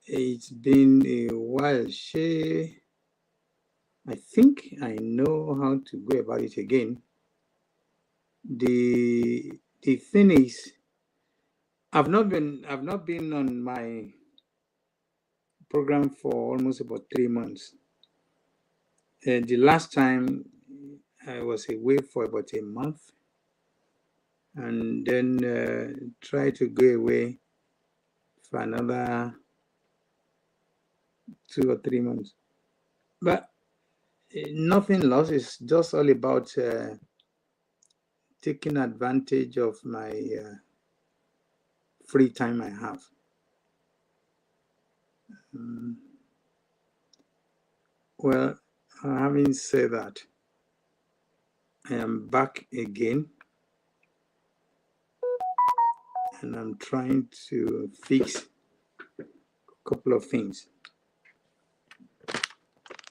It's been a while. I think I know how to go about it again. The thing is, I've not been on my program for almost about 3 months. The last time I was away for about a month, and then tried to go away for another 2 or 3 months. But nothing lost. It's just all about taking advantage of my free time I have. Well, having said that, I am back again, and I'm trying to fix a couple of things.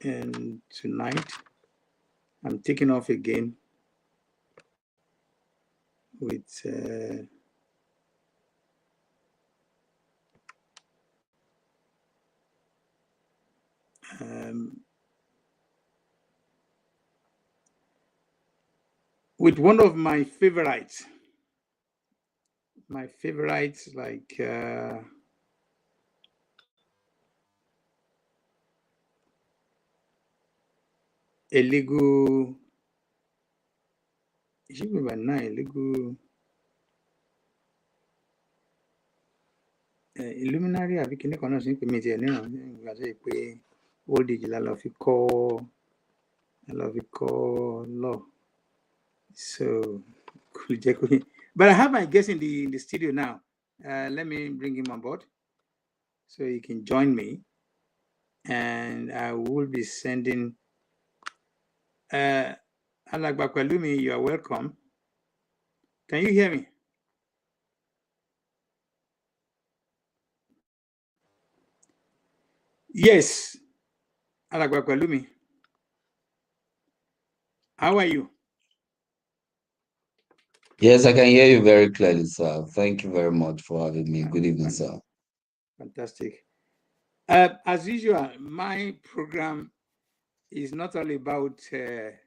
And tonight, I'm taking off again with one of my favorites. My favorites, like illegal. It should be by now, illegal. Illuminary àbí kíní kan náà sí pé mi tiẹ̀ níran nígbà tó yẹ pé old age la lọ fi kọ́ law. So but I have my guest in the studio now. Let me bring him on board so he can join me, and I will be sending Alàgbà Pelumi, you are welcome. Can you hear me? Yes, Alàgbà Pelumi. How are you? Yes, I can hear you very clearly, sir. Thank you very much for having me. Good evening, sir. Fantastic. As usual, my program is not all about share,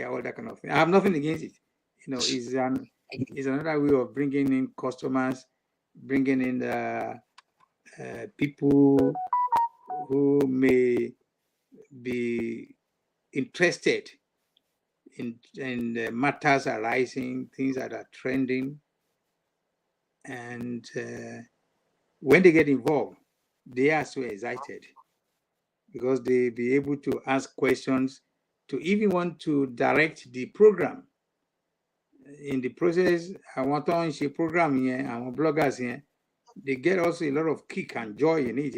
all that kind of thing. I have nothing against it. You know, it's another way of bringing in customers, bringing in people who may be interested in matters arising, things that are trending, and when they get involved, they are so excited because they be able to ask questions, to even want to direct the program. In the process, I want to launch a program here, and bloggers here, they get also a lot of kick and joy in it.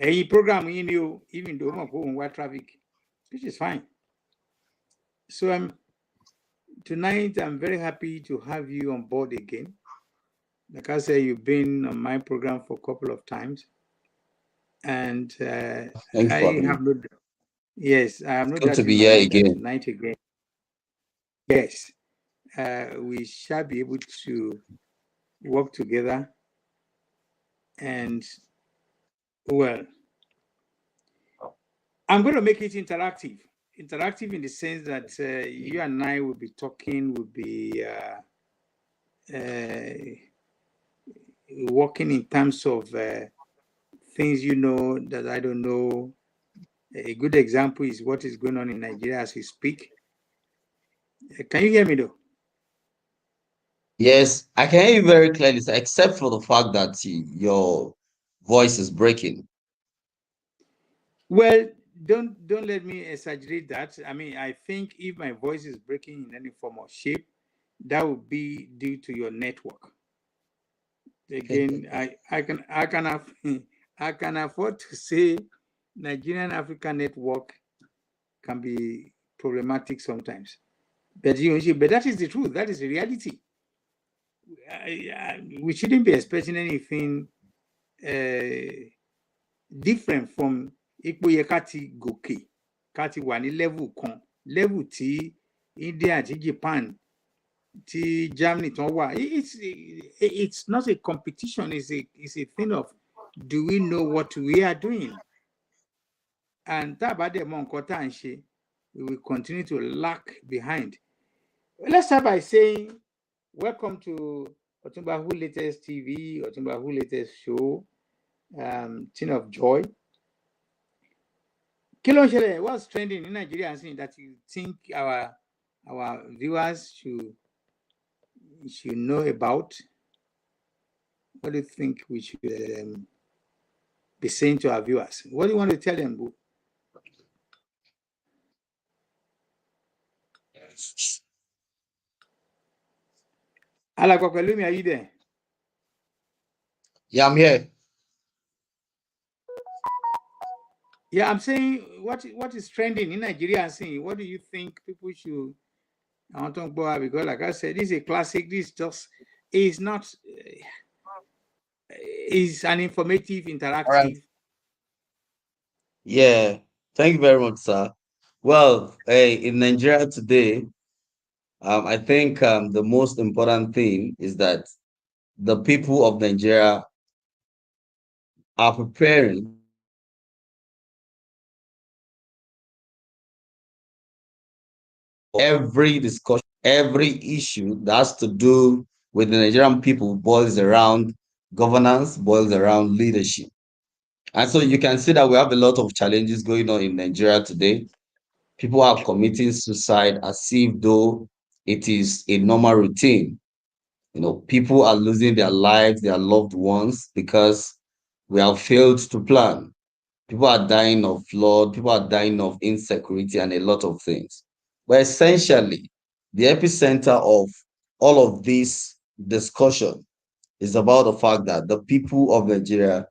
Any program in you, even though I'm traffic, which is fine. So tonight I'm very happy to have you on board again. Like I said, you've been on my program for a couple of times, and I have no. Yes, I have no doubt in my mind that tonight again. Yes, we shall be able to work together, and well, I'm going to make it interactive. Interactive in the sense that you and I will be talking, will be working in terms of things you know that I don't know. A good example is what is going on in Nigeria as we speak. Can you hear me though? Yes, I can hear you very clearly, sir, except for the fact that your voice is breaking. Well, don't let me exaggerate that. I mean, I think if my voice is breaking in any form or shape, that would be due to your network. Again, I can afford to say Nigerian African network can be problematic sometimes, but that is the truth. That is the reality. We shouldn't be expecting anything different from Ipò Kati Goke, Kati wà ní level kan, level tí India àti Japan Germany it's not a competition, it's a thing of, do we know what we are doing? And we will continue to lag behind. Let's start by saying, welcome to OtunbaHOOLatest TV, OtunbaHOOLatest show, thing of joy. What's trending in Nigeria that you think our viewers should know about? What do you think we should be saying to our viewers? What do you want to tell them? Lawyer Pelumi, are you there? Yeah, I'm here. Yeah, I'm saying what is trending in Nigeria. What do you think people should? I want to go, because, like I said, this is a classic. This just is not. Is an informative, All right. interactive. Yeah. Thank you very much, sir. Well, hey, in Nigeria today, I think the most important thing is that the people of Nigeria are preparing every discussion, every issue that has to do with the Nigerian people boils around governance, boils around leadership. And so you can see that we have a lot of challenges going on in Nigeria today. People are committing suicide as if though it is a normal routine. People are losing their lives, their loved ones, because we have failed to plan. People are dying of flood, people are dying of insecurity and a lot of things. But essentially, the epicenter of all of this discussion is about the fact that the people of Nigeria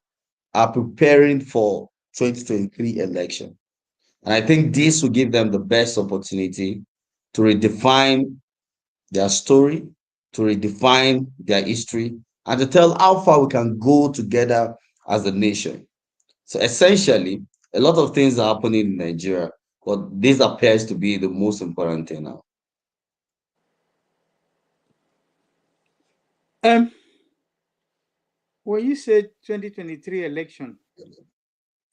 are preparing for 2023 election. And I think this will give them the best opportunity to redefine their story, to redefine their history, and to tell how far we can go together as a nation. So essentially, a lot of things are happening in Nigeria, but this appears to be the most important thing now. When you said 2023 election,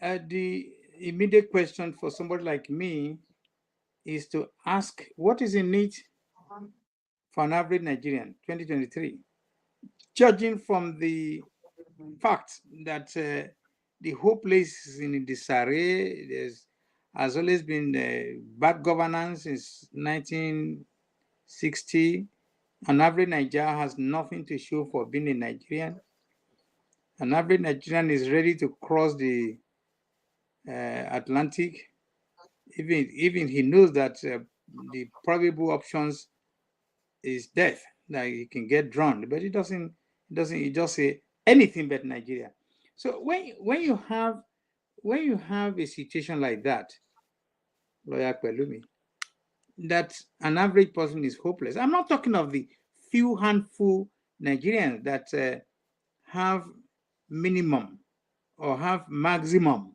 the immediate question for somebody like me is to ask, what is in it for an average Nigerian 2023? Judging from the fact that the whole place is in disarray, has always been bad governance since 1960. An average Nigerian has nothing to show for being a Nigerian. An average Nigerian is ready to cross the Atlantic. Even he knows that the probable options is death, that he can get drowned, but he just say anything but Nigeria. So when you have a situation like that, Lawyer Pelumi, that an average person is hopeless. I'm not talking of the few handful Nigerians that have minimum or have maximum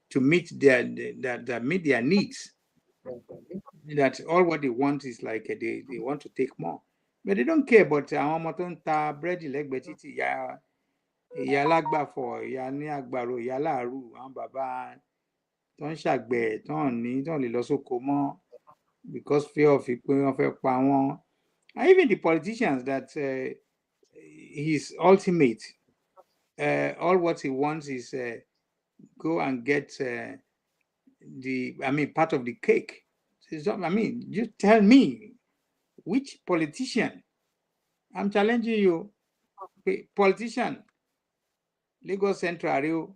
to meet their needs. That all what they want is like they want to take more, but they don't care. But àwọn ọmọ tó ń ta búrẹ́dì lẹ́gbẹ̀ẹ́ títì, ìyá alágbàfọ̀, ìyá ní àgbàro, ìyá láàrú, àwọn bàbá tó ń ṣàgbẹ̀ tó ń lè lọ sóko mọ́ because fear of pé wọ́n fẹ́ pa wọ́n. And even the politicians that his ultimate, all what he wants is go and get part of the cake. You tell me which politician, I'm challenging you, politician, Lagos Central,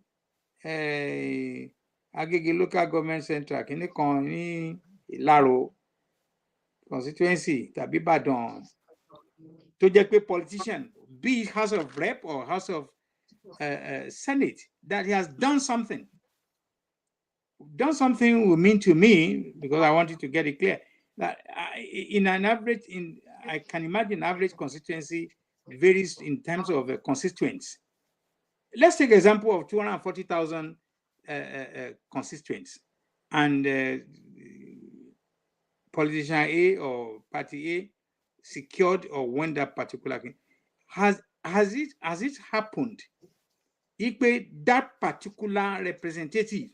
Agege local government central, kìíní kan ní Ìlaro constituency tàbí Ìbàdàn, tó jẹ́ pé politician, be it House of Rep or House of Senate, that he has done something. Done something will mean to me, because I want you to get it clear, that in an average, I can imagine average constituency varies in terms of constituents. Let's take example of 240,000 constituents, and politician A or party A secured or won that particular thing. Has it happened? That particular representative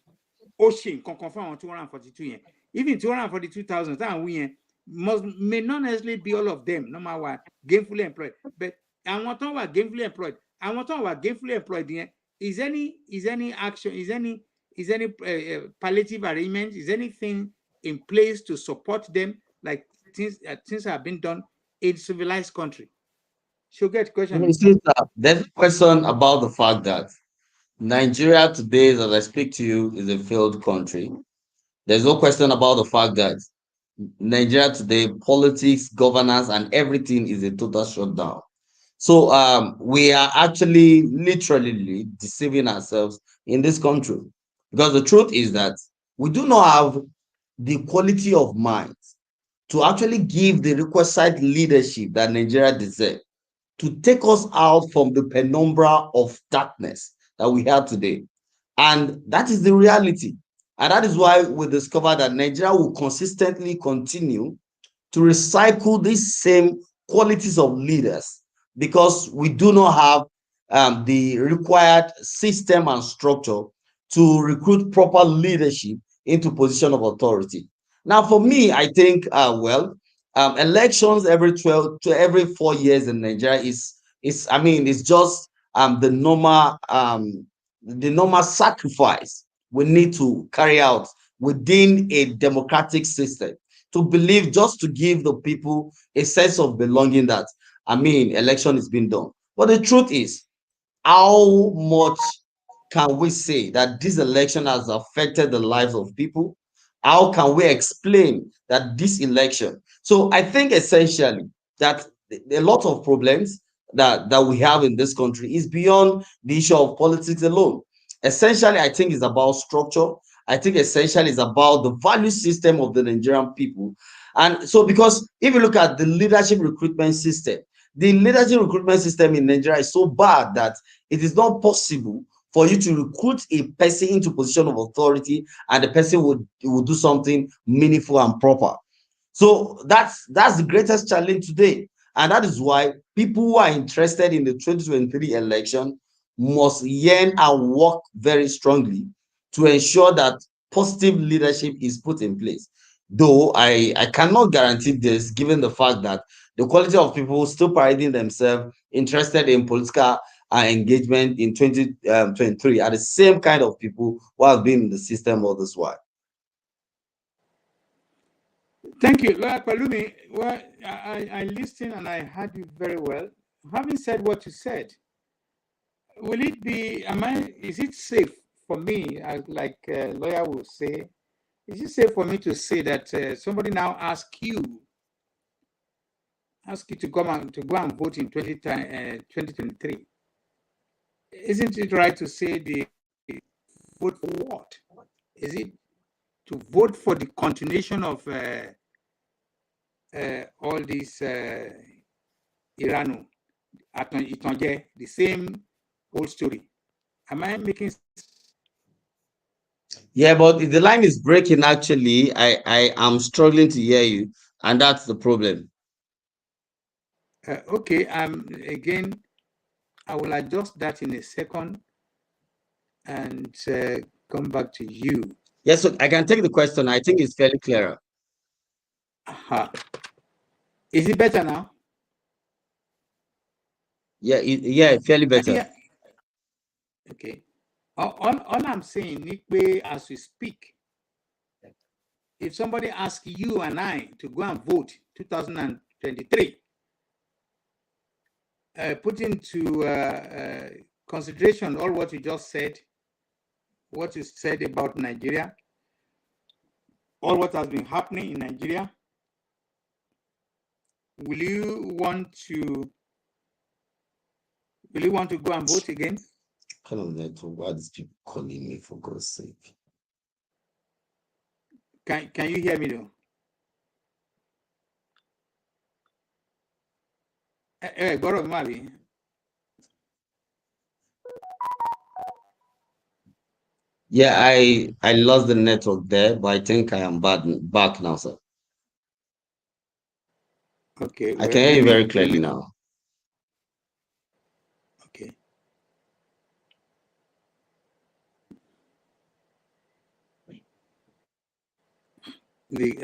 ó ṣe nǹkan kan fún àwọn 242 yẹn, even 242,000 táwọn wí yẹn may not necessarily be all of them no matter what gainfully employed, but àwọn tó wà gainfully employed, àwọn tó wà gainfully employed yẹn, is any action, is any palliative arrangement, is anything in place to support them, like things have been done in civilized country? She'll get question. There's a question about the fact that Nigeria today, as I speak to you, is a failed country. There's no question about the fact that Nigeria today, politics, governance, and everything is a total shutdown. So we are actually literally deceiving ourselves in this country, because the truth is that we do not have the quality of mind to actually give the requisite leadership that Nigeria deserves to take us out from the penumbra of darkness that we have today. And that is the reality. And that is why we discovered that Nigeria will consistently continue to recycle these same qualities of leaders, because we do not have the required system and structure to recruit proper leadership into position of authority. Now, for me, I think, elections every 12 to every 4 years in Nigeria is I mean, it's just the normal sacrifice we need to carry out within a democratic system, to believe, just to give the people a sense of belonging that, election is being done. But the truth is, how much can we say that this election has affected the lives of people? How can we explain that this election? So I think essentially that a lot of problems that we have in this country is beyond the issue of politics alone. Essentially, I think it's about structure. I think essentially it's about the value system of the Nigerian people. And so, because if you look at the leadership recruitment system in Nigeria is so bad that it is not possible for you to recruit a person into position of authority and the person would do something meaningful and proper. So that's the greatest challenge today. And that is why people who are interested in the 2023 election must yearn and work very strongly to ensure that positive leadership is put in place. Though I cannot guarantee this, given the fact that the quality of people still parading themselves interested in political engagement in 2023 are the same kind of people who have been in the system all this while. Thank you, Lawyer Pelumi. Well, I listened and I heard you very well. Having said what you said, is it safe for me, like a lawyer will say, is it safe for me to say that somebody now ask you to go and vote in 2023? Isn't it right to say the vote for what? Is it to vote for the continuation of all these Iranu, Itonje, the same old story? Am I making sense? Yeah, but the line is breaking. Actually, I am struggling to hear you, and that's the problem. Okay. Again, I will adjust that in a second and come back to you. Yes, so I can take the question. I think it's fairly clearer. Is it better now? Yeah, fairly better. Yeah. Okay. All I'm saying, as we speak, if somebody asks you and I to go and vote 2023, put into consideration all what you just said, what you said about Nigeria, all what has been happening in Nigeria, will you want to go and vote again? Kind of network. Why are these people calling me, for God's sake? Can you hear me though? Goro Mali. Yeah, I lost the network there, but I think I am back now, sir. Okay, I well, can hear let you me very clearly now. okay.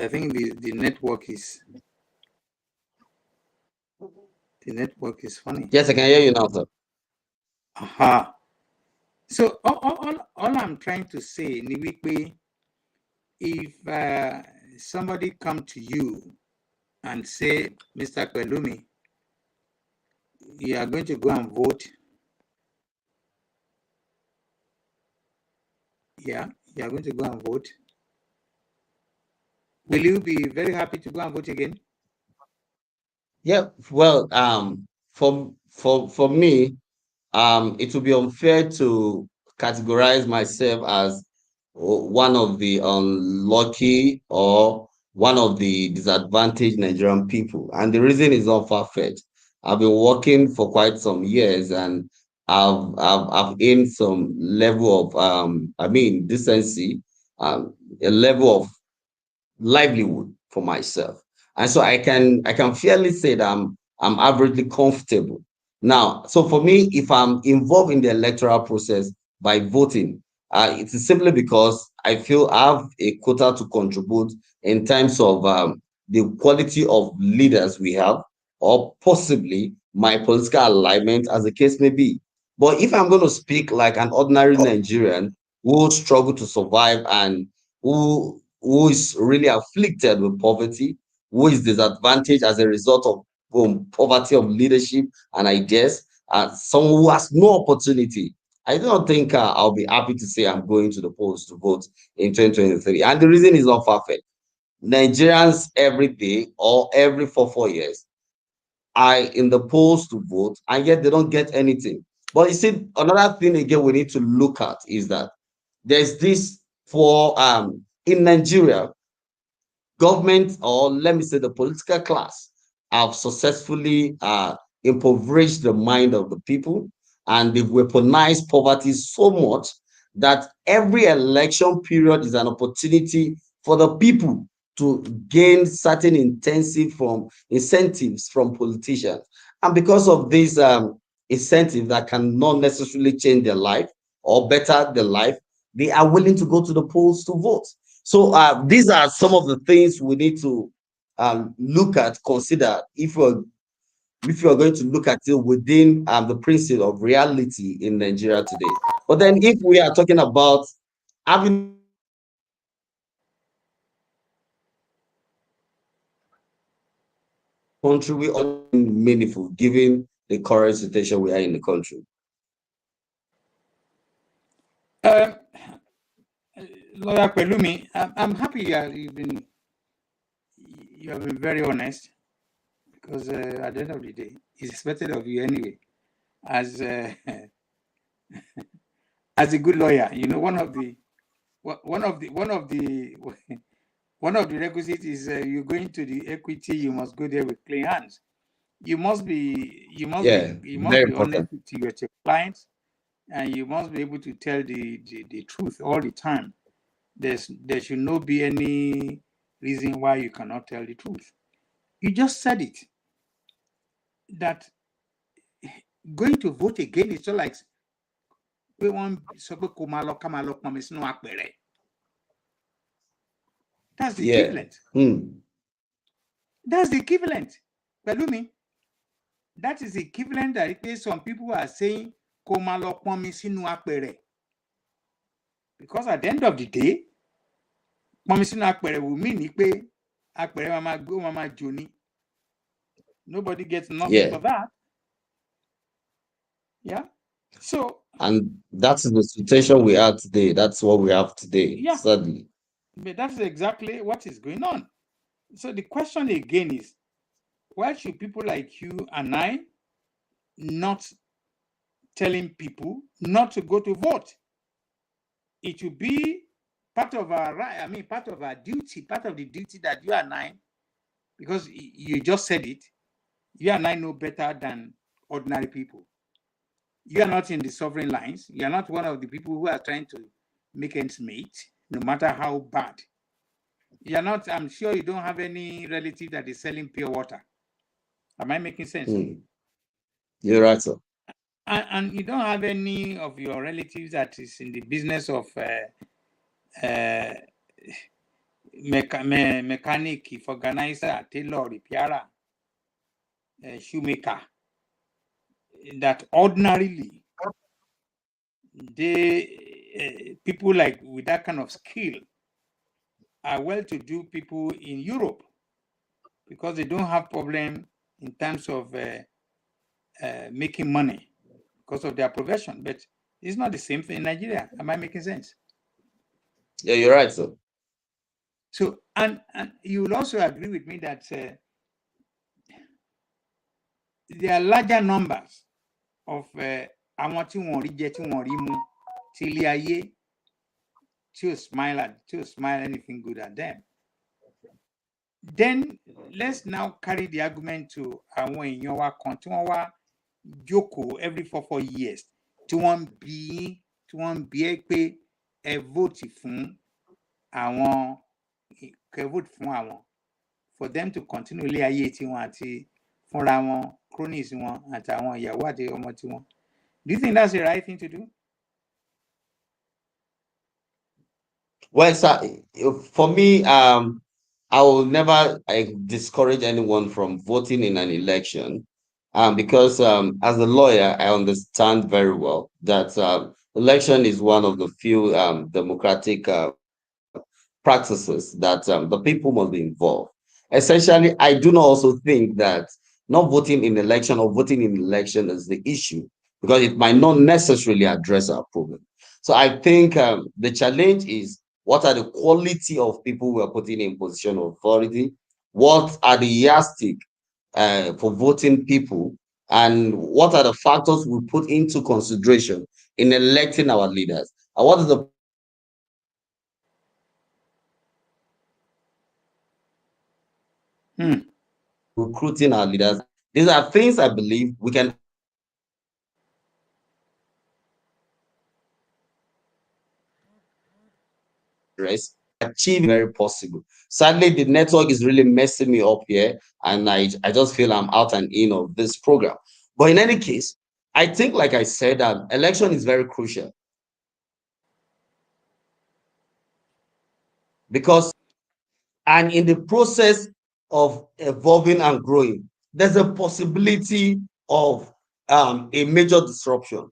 I think the network is funny. Yes, I can hear you now, sir. Aha. So all I'm trying to say, Niwikwe, if somebody come to you and say, Mr. Pelumi, you are going to go and vote. Yeah, you are going to go and vote. Will you be very happy to go and vote again? Yeah, well, for me, it would be unfair to categorize myself as one of the unlucky or one of the disadvantaged Nigerian people. And the reason is not far-fetched. I've been working for quite some years, and I've gained some level of decency, a level of livelihood for myself. And so I can fairly say that I'm averagely comfortable. Now, so for me, if I'm involved in the electoral process by voting, it is simply because I feel I have a quota to contribute in terms of the quality of leaders we have, or possibly my political alignment, as the case may be. But if I'm going to speak like an ordinary Nigerian who struggle to survive and who is really afflicted with poverty, who is disadvantaged as a result of poverty of leadership and ideas, someone who has no opportunity, I do not think I'll be happy to say I'm going to the polls to vote in 2023. And the reason is not far-fetched. Nigerians every day or every 4 years are in the polls to vote, and yet they don't get anything. But you see, another thing again we need to look at is that there's this for in Nigeria, government, or let me say the political class, have successfully impoverished the mind of the people, and they've weaponized poverty so much that every election period is an opportunity for the people to gain certain intensive from incentives from politicians. And because of these incentives that cannot necessarily change their life or better their life, they are willing to go to the polls to vote. So these are some of the things we need to consider if you're going to look at it within the principle of reality in Nigeria today. But then, if we are talking about having country, we are meaningful given the current situation we are in the country. Uh, Lawyer Pelumi, I'm happy you have been very honest, because at the end of the day, it's expected of you anyway. As as a good lawyer, you know, one of the requisites is you're going to the equity. You must go there with clean hands. Yeah, You must very be honest important. to your clients, and you must be able to tell the truth all the time. There should not be any reason why you cannot tell the truth. You just said it, that going to vote again is not like we want that's the Yeah. equivalent. Hmm. That's the equivalent. Pelumi, that is the equivalent that some people are saying because at the end of the day, will mean nobody gets nothing Yeah. for that. Yeah. So And that's the situation we are today. That's what we have today, yeah, sadly. but that's exactly what is going on. So the question again is, why should people like you and I not telling people not to go to vote? It will be part of our right, part of our duty, part of the duty that you and I, because you just said it, you and I know better than ordinary people. You are not in the sovereign lines. You are not one of the people who are trying to make ends meet, no matter how bad. You are not, I'm sure you don't have any relative that is selling pure water. Am I making sense? You're right, sir. And you don't have any of your relatives that is in the business of mechanic, organizer, tailor, repairer, shoemaker, that ordinarily they people like with that kind of skill are well-to-do people in Europe because they don't have problem in terms of making money because of their profession. But it's not the same thing in Nigeria. Am I making sense? Yeah, you're right, sir. So, and you will also agree with me that there are larger numbers of àwọn tí wọn ò rí jẹ tí wọn ò rí mu tí ilé ayé tí ò smile anything good at them. Then let's now carry the argument to àwọn èèyàn wa kan tí wọ́n wá jókòó every 4 years tí wọ́n bí ẹ pé ẹ vote fún àwọn for them to continue ilé ayé tiwọn àti fúnra wọn cronies wọn àtàwọn ìyàwó àti ọmọ tiwọn. Do you think that's the right thing to do? Well, sir, for me, I will never discourage anyone from voting in an election, because as a lawyer, I understand very well that election is one of the few democratic practices that the people must be involved. Essentially, I do not also think that not voting in election or voting in election is the issue, because it might not necessarily address our problem. So I think the challenge is, what are the quality of people we are putting in position of authority? What are the yardstick for voting people? And what are the factors we put into consideration in electing our leaders? And what is the recruiting our leaders? These are things I believe we can address, achieve very possible. Sadly, the network is really messing me up here, and I just feel I'm out and in of this program. But in any case, I think, like I said, election is very crucial, because, and in the process of evolving and growing, there's a possibility of a major disruption.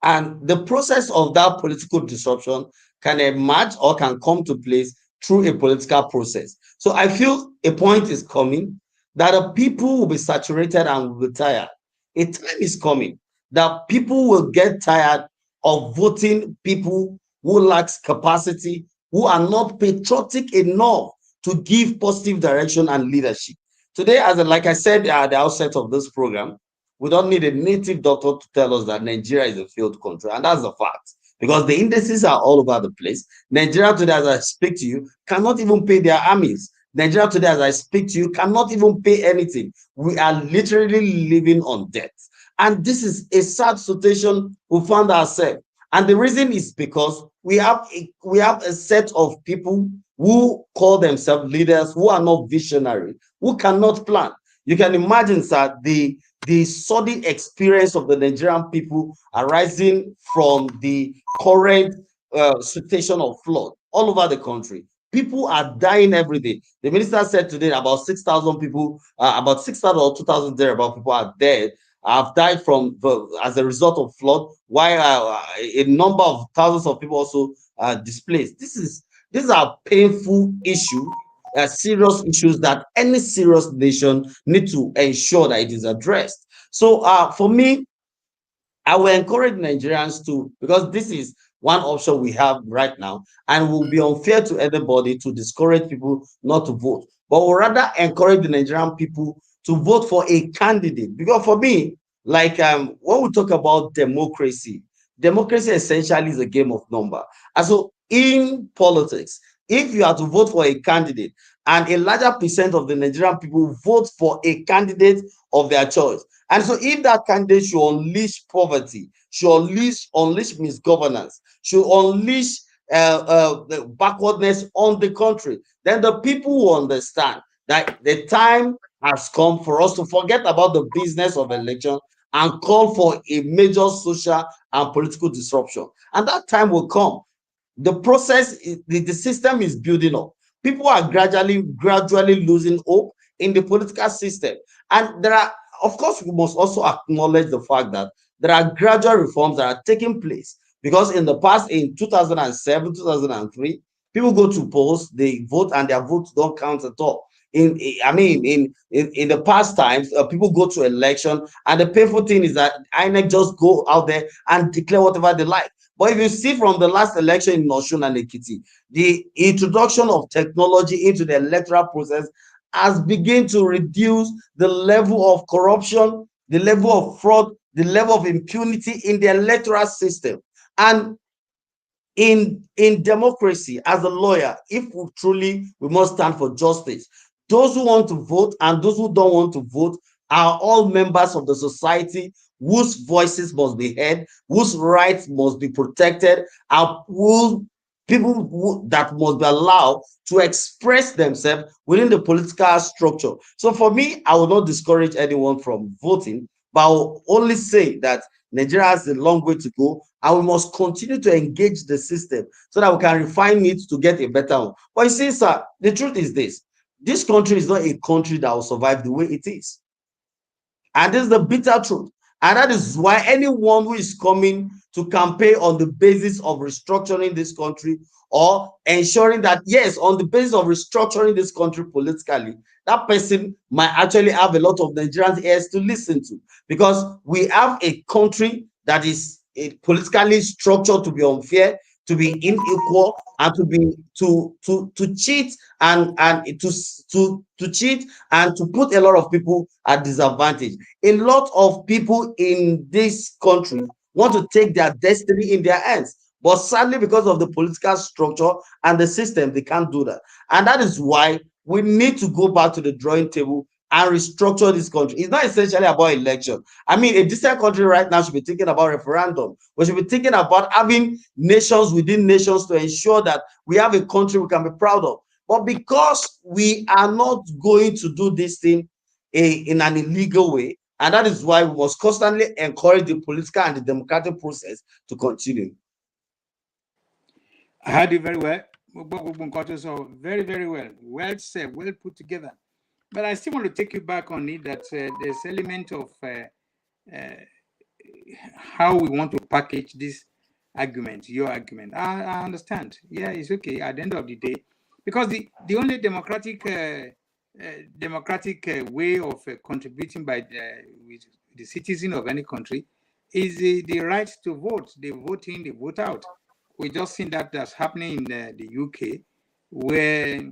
And the process of that political disruption can emerge or can come to place through a political process. So I feel a point is coming that the people will be saturated and will be tired. A time is coming that people will get tired of voting people who lacks capacity, who are not patriotic enough to give positive direction and leadership. Today, like I said at the outset of this program, we don't need a native doctor to tell us that Nigeria is a failed country, and that's a fact, because the indices are all over the place. Nigeria today, as I speak to you, cannot even pay their armies. Nigeria today, as I speak to you, cannot even pay anything. We are literally living on debt, and this is a sad situation we found ourselves. And the reason is because we have a set of people who call themselves leaders, who are not visionary, who cannot plan. You can imagine, sir, the sudden experience of the Nigerian people arising from the current situation of flood all over the country. People are dying every day. The minister said today about 6,000 people, about 6,000 or 2,000 there, about people are dead, have died from as a result of flood, while a number of thousands of people also displaced. These are painful issues, serious issues that any serious nation need to ensure that it is addressed. So for me, I will encourage Nigerians to, because this is one option we have right now, and it will be unfair to anybody to discourage people not to vote, but we'll rather encourage the Nigerian people to vote for a candidate. Because for me, like when we talk about democracy essentially is a game of number. And so in politics, if you are to vote for a candidate and a larger percent of the Nigerian people vote for a candidate of their choice, and so if that candidate should unleash poverty, should unleash misgovernance, should unleash the backwardness on the country, then the people will understand that the time has come for us to forget about the business of election and call for a major social and political disruption. And that time will come. The process, the system is building up. People are gradually losing hope in the political system. And there are, of course, we must also acknowledge the fact that there are gradual reforms that are taking place. Because in the past, in 2007, 2003, people go to polls, they vote, and their votes don't count at all. In the past times, people go to election, and the painful thing is that INEC just go out there and declare whatever they like. But if you see from the last election in Osun and Ekiti, the introduction of technology into the electoral process has begun to reduce the level of corruption, the level of fraud, the level of impunity in the electoral system. And in democracy, as a lawyer, if we must stand for justice, those who want to vote and those who don't want to vote are all members of the society whose voices must be heard, whose rights must be protected, and that must be allowed to express themselves within the political structure. So for me, I will not discourage anyone from voting, but I will only say that Nigeria has a long way to go, and we must continue to engage the system so that we can refine it to get a better one. But you see, sir, the truth is this country is not a country that will survive the way it is. And this is the bitter truth. And that is why anyone who is coming to campaign on the basis of restructuring this country or ensuring that, yes, on the basis of restructuring this country politically, that person might actually have a lot of Nigerians' ears to listen to, because we have a country that is politically structured to be unfair, to be unequal, and to cheat to cheat and to put a lot of people at disadvantage. A lot of people in this country want to take their destiny in their hands, but sadly, because of the political structure and the system, they can't do that. And that is why we need to go back to the drawing table and restructure this country. It's not essentially about election. I mean, a decent country right now should be thinking about referendum. We should be thinking about having nations within nations to ensure that we have a country we can be proud of. But because we are not going to do this thing in an illegal way, and that is why we must constantly encourage the political and the democratic process to continue. I heard you very well. So very, very well. Well said, well put together. But I still want to take you back on it that there's element of how we want to package this argument, your argument. I understand. Yeah, it's okay at the end of the day, because the only democratic way of contributing by the citizen of any country is the right to vote. They vote in, they vote out. We just seen that's happening in the UK, where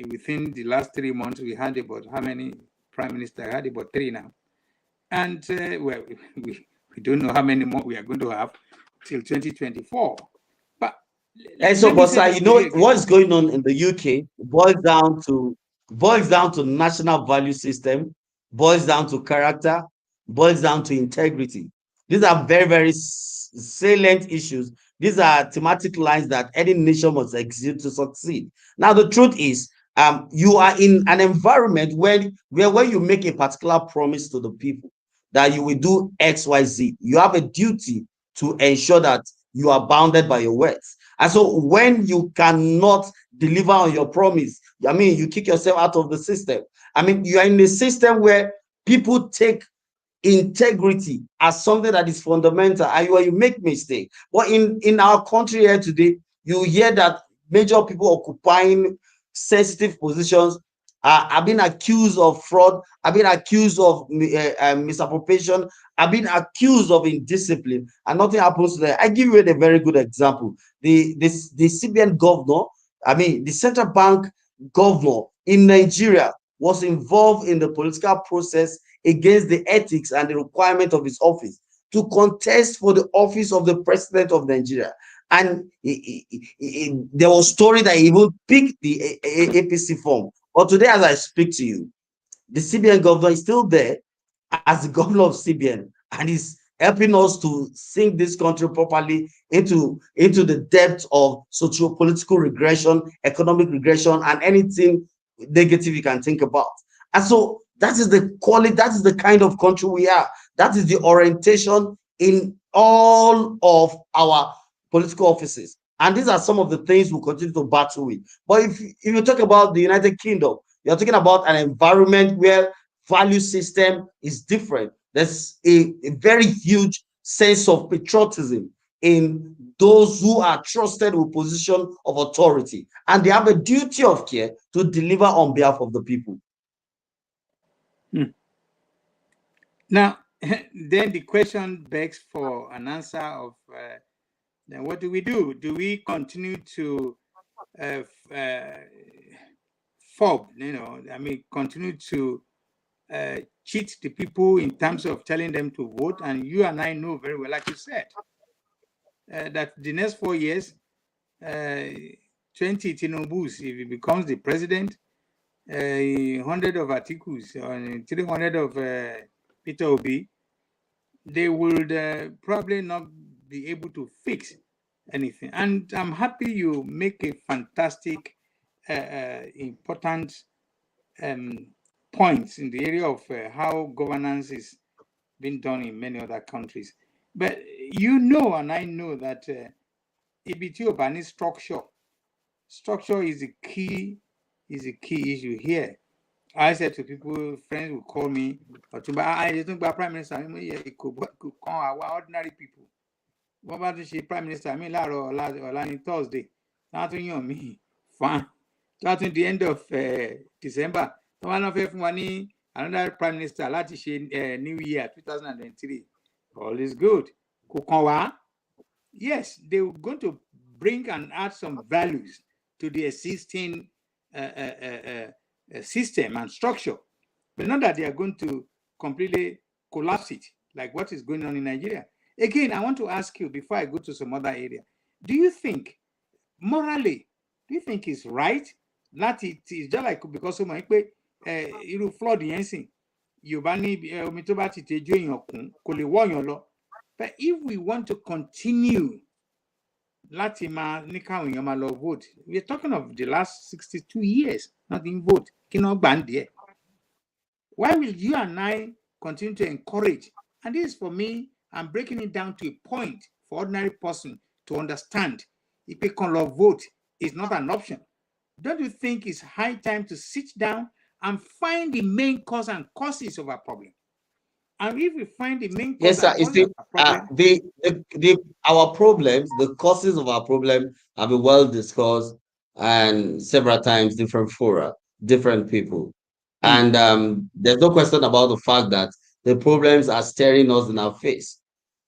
within the last 3 months we had about how many prime ministers? I had about 3 now, and well, we don't know how many more we are going to have till 2024. But And so, but sir, you know what is going on in the UK boils down to national value system, boils down to character, boils down to integrity. These are very, very salient issues. These are thematic lines that any nation must execute to succeed. Now, the truth is, you are in an environment where you make a particular promise to the people that you will do X, Y, Z. You have a duty to ensure that you are bounded by your words. And so when you cannot deliver on your promise, I mean, you kick yourself out of the system. I mean, you are in a system where people take integrity as something that is fundamental, and you make mistake. But in our country here today, you hear that major people occupying sensitive positions are being accused of fraud, are being accused of misappropriation, are being accused of indiscipline, and nothing happens to them. I give you a very good example. The CBN governor, I mean, the central bank governor in Nigeria was involved in the political process against the ethics and the requirement of his office to contest for the office of the president of Nigeria. And there was story that he even picked the APC form. But today, as I speak to you, the CBN governor is still there as the governor of CBN, and is helping us to sink this country properly into the depth of socio-political regression, economic regression, and anything negative you can think about. And so that is the quality, that is the kind of country we are. That is the orientation in all of our political offices. And these are some of the things we continue to battle with. But if you talk about the United Kingdom, you're talking about an environment where value system is different. There's a very huge sense of patriotism in those who are trusted with position of authority, and they have a duty of care to deliver on behalf of the people. Now, then the question begs for an answer of then what do we do? Do we continue to fob, continue to cheat the people in terms of telling them to vote? And you and I know very well, like you said, that the next 4 years, 20 Tinobus, if he becomes the president, 100 of articles, 300 of Peter Obi, they would probably not be able to fix anything. And I'm happy you make a fantastic, important points in the area of how governance is being done in many other countries. But you know, and I know that EBT Obani structure is a key issue here. I said to people, friends will call me, I don't about prime minister, it could come our ordinary people. What about the prime minister? I mean, on Thursday, not on me, fine. That's in the end of December. One of money, another prime minister, New Year 2023. All is good. Yes, they were going to bring and add some values to the existing system and structure, but not that they are going to completely collapse it, like what is going on in Nigeria. Again, I want to ask you before I go to some other area, do you think, morally, do you think it's right that it is just like because so much you flood the sìn Yorùbá ní omi tó bá ti tẹjú èèyàn kún kò lè wọ́ọ̀yàn lọ, but if we want to continue láti máa ní káwọn èèyàn máa lọ vote, we are talking of the last 62 years not in vote, kí náà gbà ń díẹ̀. Why will you and I continue to encourage? And this is for me, I'm breaking it down to a point for ordinary person to understand. If a can vote is not an option, don't you think it's high time to sit down and find the main cause and causes of our problem? And if we find the main cause and causes of our problem, our problems, the causes of our problem have been well discussed and several times, different fora, different people. And there's no question about the fact that the problems are staring us in our face.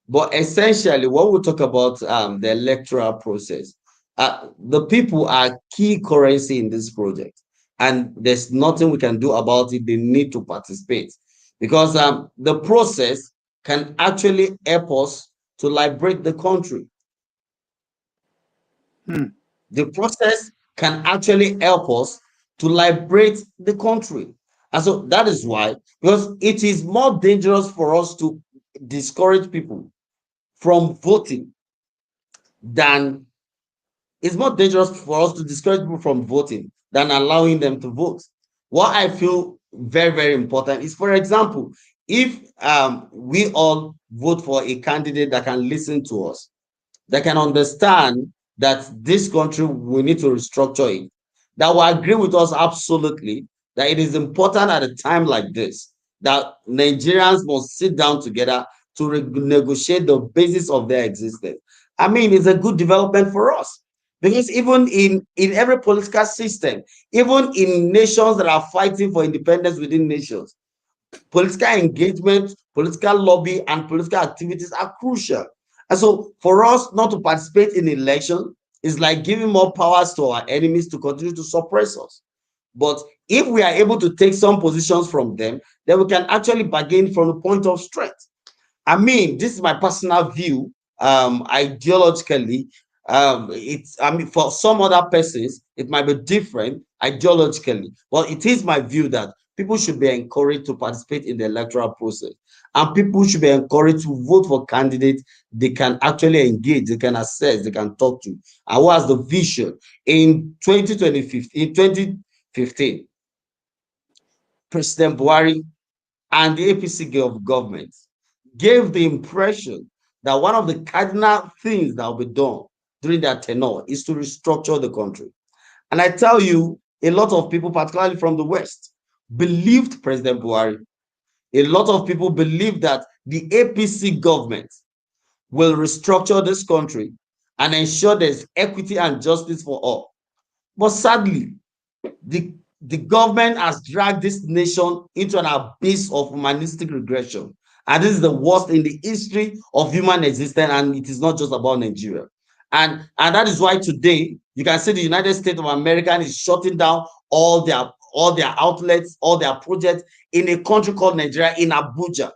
But essentially, when we talk about the electoral process, the people are key currency in this project. And there's nothing we can do about it. They need to participate. Because the process can actually help us to liberate the country. The process can actually help us to liberate the country. And so that is why, because it is more dangerous for us to discourage people from voting than it's more dangerous for us to discourage people from voting than allowing them to vote. What I feel very, very important is, for example, if we all vote for a candidate that can listen to us, that can understand that this country, we need to restructure it, that will agree with us absolutely that it is important at a time like this that Nigerians must sit down together to negotiate the basis of their existence. I mean, it's a good development for us, because even in every political system, even in nations that are fighting for independence within nations, political engagement, political lobby, and political activities are crucial. And so for us not to participate in election is like giving more powers to our enemies to continue to suppress us. But if we are able to take some positions from them, then we can actually bargain from the point of strength. I mean, this is my personal view. Ideologically, for some other persons, it might be different ideologically, but it is my view that people should be encouraged to participate in the electoral process, and people should be encouraged to vote for candidates they can actually engage, they can assess, they can talk to, and who has the vision. In 2015, President Buhari and the APC government gave the impression that one of the cardinal things that will be done during their tenure is to restructure the country. And I tell you, a lot of people, particularly from the West, believed President Buhari. A lot of people believe that the APC government will restructure this country and ensure there's equity and justice for all. But sadly, the government has dragged this nation into an abyss of humanistic regression. And this is the worst in the history of human existence, and it is not just about Nigeria. And that is why today you can see the United States of America is shutting down all their outlets, all their projects in a country called Nigeria, in Abuja.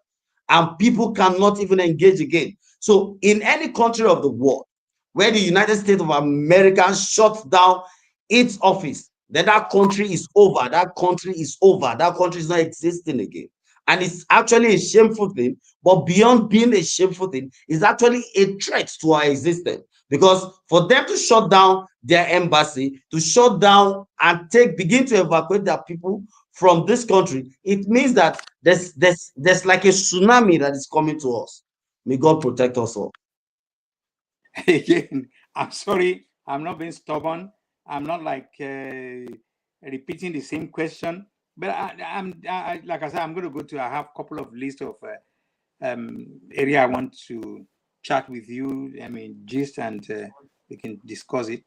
And people cannot even engage again. So in any country of the world where the United States of America shuts down its office, then that country is over. That country is over. That country is not existing again. And it's actually a shameful thing, but beyond being a shameful thing, it's actually a threat to our existence. Because for them to shut down their embassy, to shut down and begin to evacuate their people from this country, it means that there's like a tsunami that is coming to us. May God protect us all. Again, I'm sorry, I'm not being stubborn. I'm not like repeating the same question. But like I said, I'm going to go to. I have a couple of lists of area I want to chat with you. I mean, gist, and we can discuss it.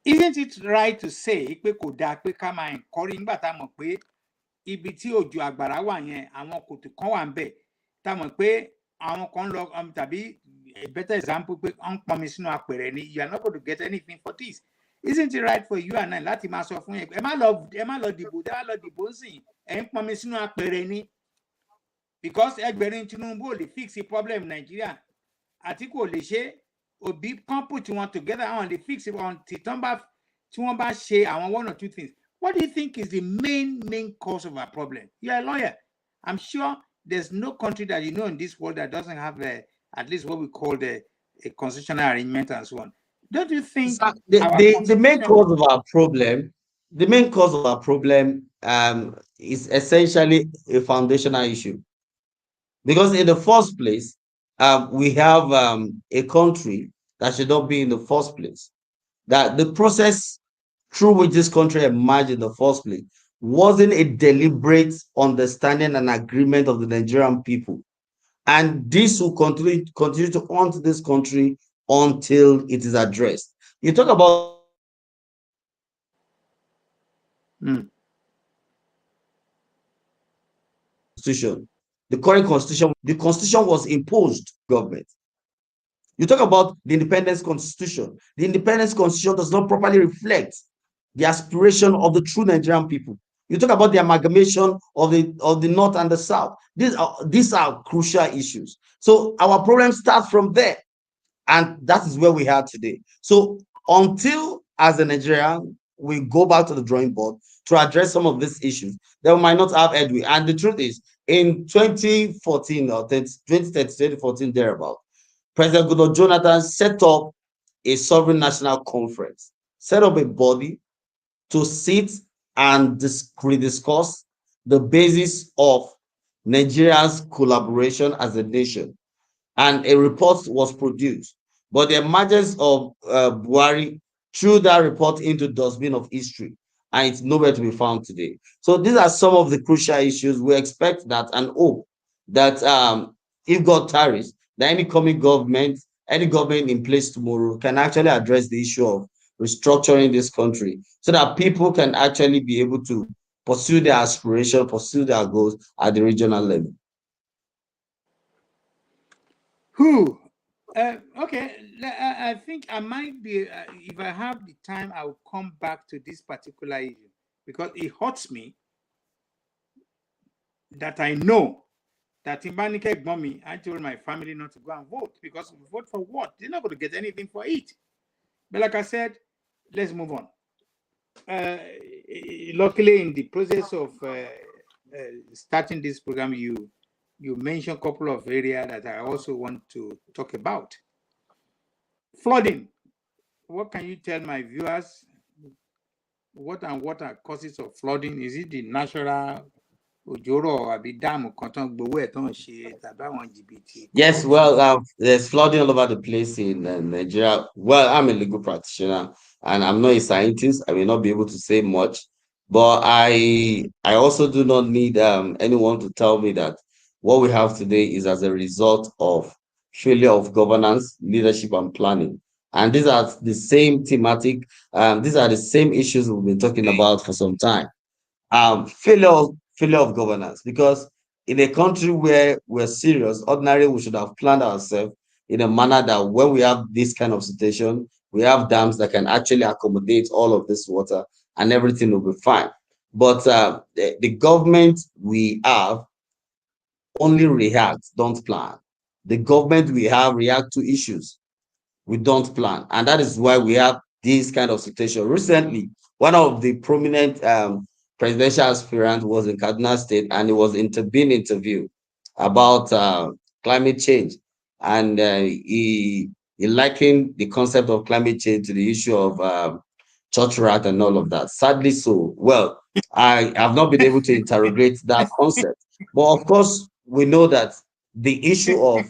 Isn't it right to say pé kò dáa pé ká máa encourage nígbà tá a mọ̀ pé ibi tí òjò àgbàrá wà yẹn àwọn kòtò kan wà ń bẹ̀ tá a mọ̀ pé àwọn kan lọ tàbí a better example pé wọ́n ń pọnmi sínú apẹ̀rẹ̀ ni you are not going to get anything for this. Isn't it right for you and I láti máa sọ fún yẹn ẹ má lọ dìbò tẹ́ bá lọ dìbò sìn ẹ̀ ń pọnmi sínú apẹ̀rẹ̀ ni because ẹgbẹ̀rin Tinubu ò lè fix the problem Nigeria Àtíkù ò lè ṣe Obi can't put one together and they fix it on tí wọ́n bá ṣe àwọn one or two things. What do you think is the main cause of our problem? You're a lawyer. I'm sure there's no country that you know in this world that doesn't have at least what we call a constitutional arrangement and so on. Don't you think the main cause of our problem, is essentially a foundational issue? Because in the first place, we have a country that should not be in the first place. That the process through which this country emerged in the first place wasn't a deliberate understanding and agreement of the Nigerian people. And this will continue to haunt this country until it is addressed. You talk about constitution. The current constitution, the constitution was imposed government. You talk about the independence constitution. The independence constitution does not properly reflect the aspiration of the true Nigerian people. You talk about the amalgamation of the North and the South. These are crucial issues. So our problem starts from there. And that is where we are today. So until, as a Nigerian, we go back to the drawing board to address some of these issues, then we might not have headway. And the truth is, in 2014 or 2014, thereabout, President Goodluck Jonathan set up a sovereign national conference, set up a body to sit and rediscuss the basis of Nigeria's collaboration as a nation. And a report was produced. But the emergence of Buhari threw that report into the dustbin of history, and it's nowhere to be found today. So these are some of the crucial issues. We expect that and hope that if God tarries, that any coming government, any government in place tomorrow can actually address the issue of restructuring this country so that people can actually be able to pursue their aspiration, pursue their goals at the regional level. Okay, I think I might be, if I have the time, I will come back to this particular issue because it hurts me that I know that in Banike Gbomi, I told my family not to go and vote because vote for what? They're not going to get anything for it. But like I said, let's move on. Luckily, in the process of starting this program, you mentioned a couple of areas that I also want to talk about. Flooding. What can you tell my viewers? what are causes of flooding? Is it the natural òjòrò àbí dáàmù kan tán gbowó ẹ̀ tán ṣe tàbí àwọn jìbìtì Yes, corruption? well, there's flooding all over the place in Nigeria. Well, I'm a legal practitioner and I'm not a scientist. I may not be able to say much, but I also do not need anyone to tell me that what we have today is as a result of failure of governance, leadership, and planning. And these are the same thematic. These are the same issues we've been talking about for some time. Failure of governance, because in a country where we're serious, ordinarily we should have planned ourselves in a manner that when we have this kind of situation, we have dams that can actually accommodate all of this water and everything will be fine. But the government we have only react, don't plan. The government we have react to issues, we don't plan. And that is why we have this kind of situation. Recently, one of the prominent presidential aspirants was in Kaduna State and he was being interviewed about climate change. And he likened the concept of climate change to the issue of church rat and all of that. Sadly so. Well, I have not been able to interrogate that concept. But of course, we know that the issue of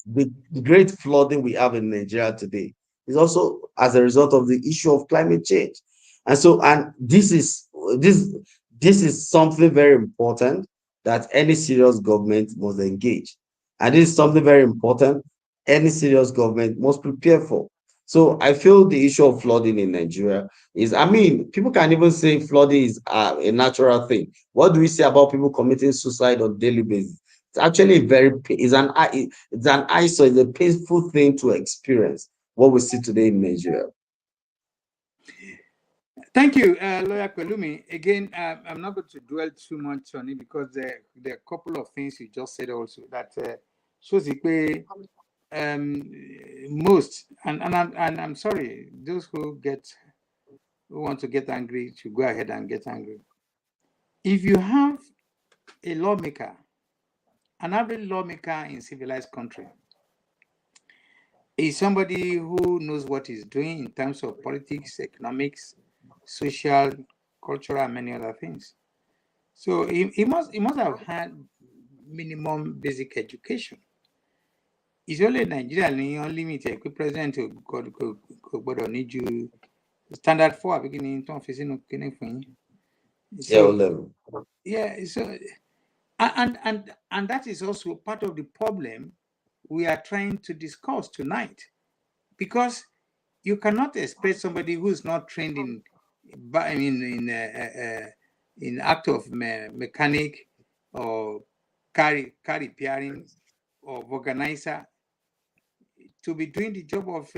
the great flooding we have in Nigeria today is also as a result of the issue of climate change. And so, and this this is something very important that any serious government must engage. And this is something very important any serious government must prepare for. So I feel the issue of flooding in Nigeria is, I mean, people can even say flooding is a natural thing. What do we say about people committing suicide on daily basis? It's actually it's an eyesore, it's a painful thing to experience what we see today in Nigeria. Thank you, Lawyer Pelumi. Again, I'm not going to dwell too much on it because there are a couple of things you just said also that shows it most and I'm sorry, those who want to get angry should go ahead and get angry. If you have a lawmaker, an average lawmaker in civilized country, is somebody who knows what he's doing in terms of politics, economics, social, cultural, and many other things. So he must have had minimum basic education. It's only Nigeria ní unlimited pé president kò gbọ́dọ̀ ní ju standard 4 àbí kí ni tó ń fi sínú kíní fún yín. So yeah, so and that is also part of the problem we are trying to discuss tonight, because you cannot expect somebody who's not trained in act of mechanic or car repairing or organizer to be doing the job of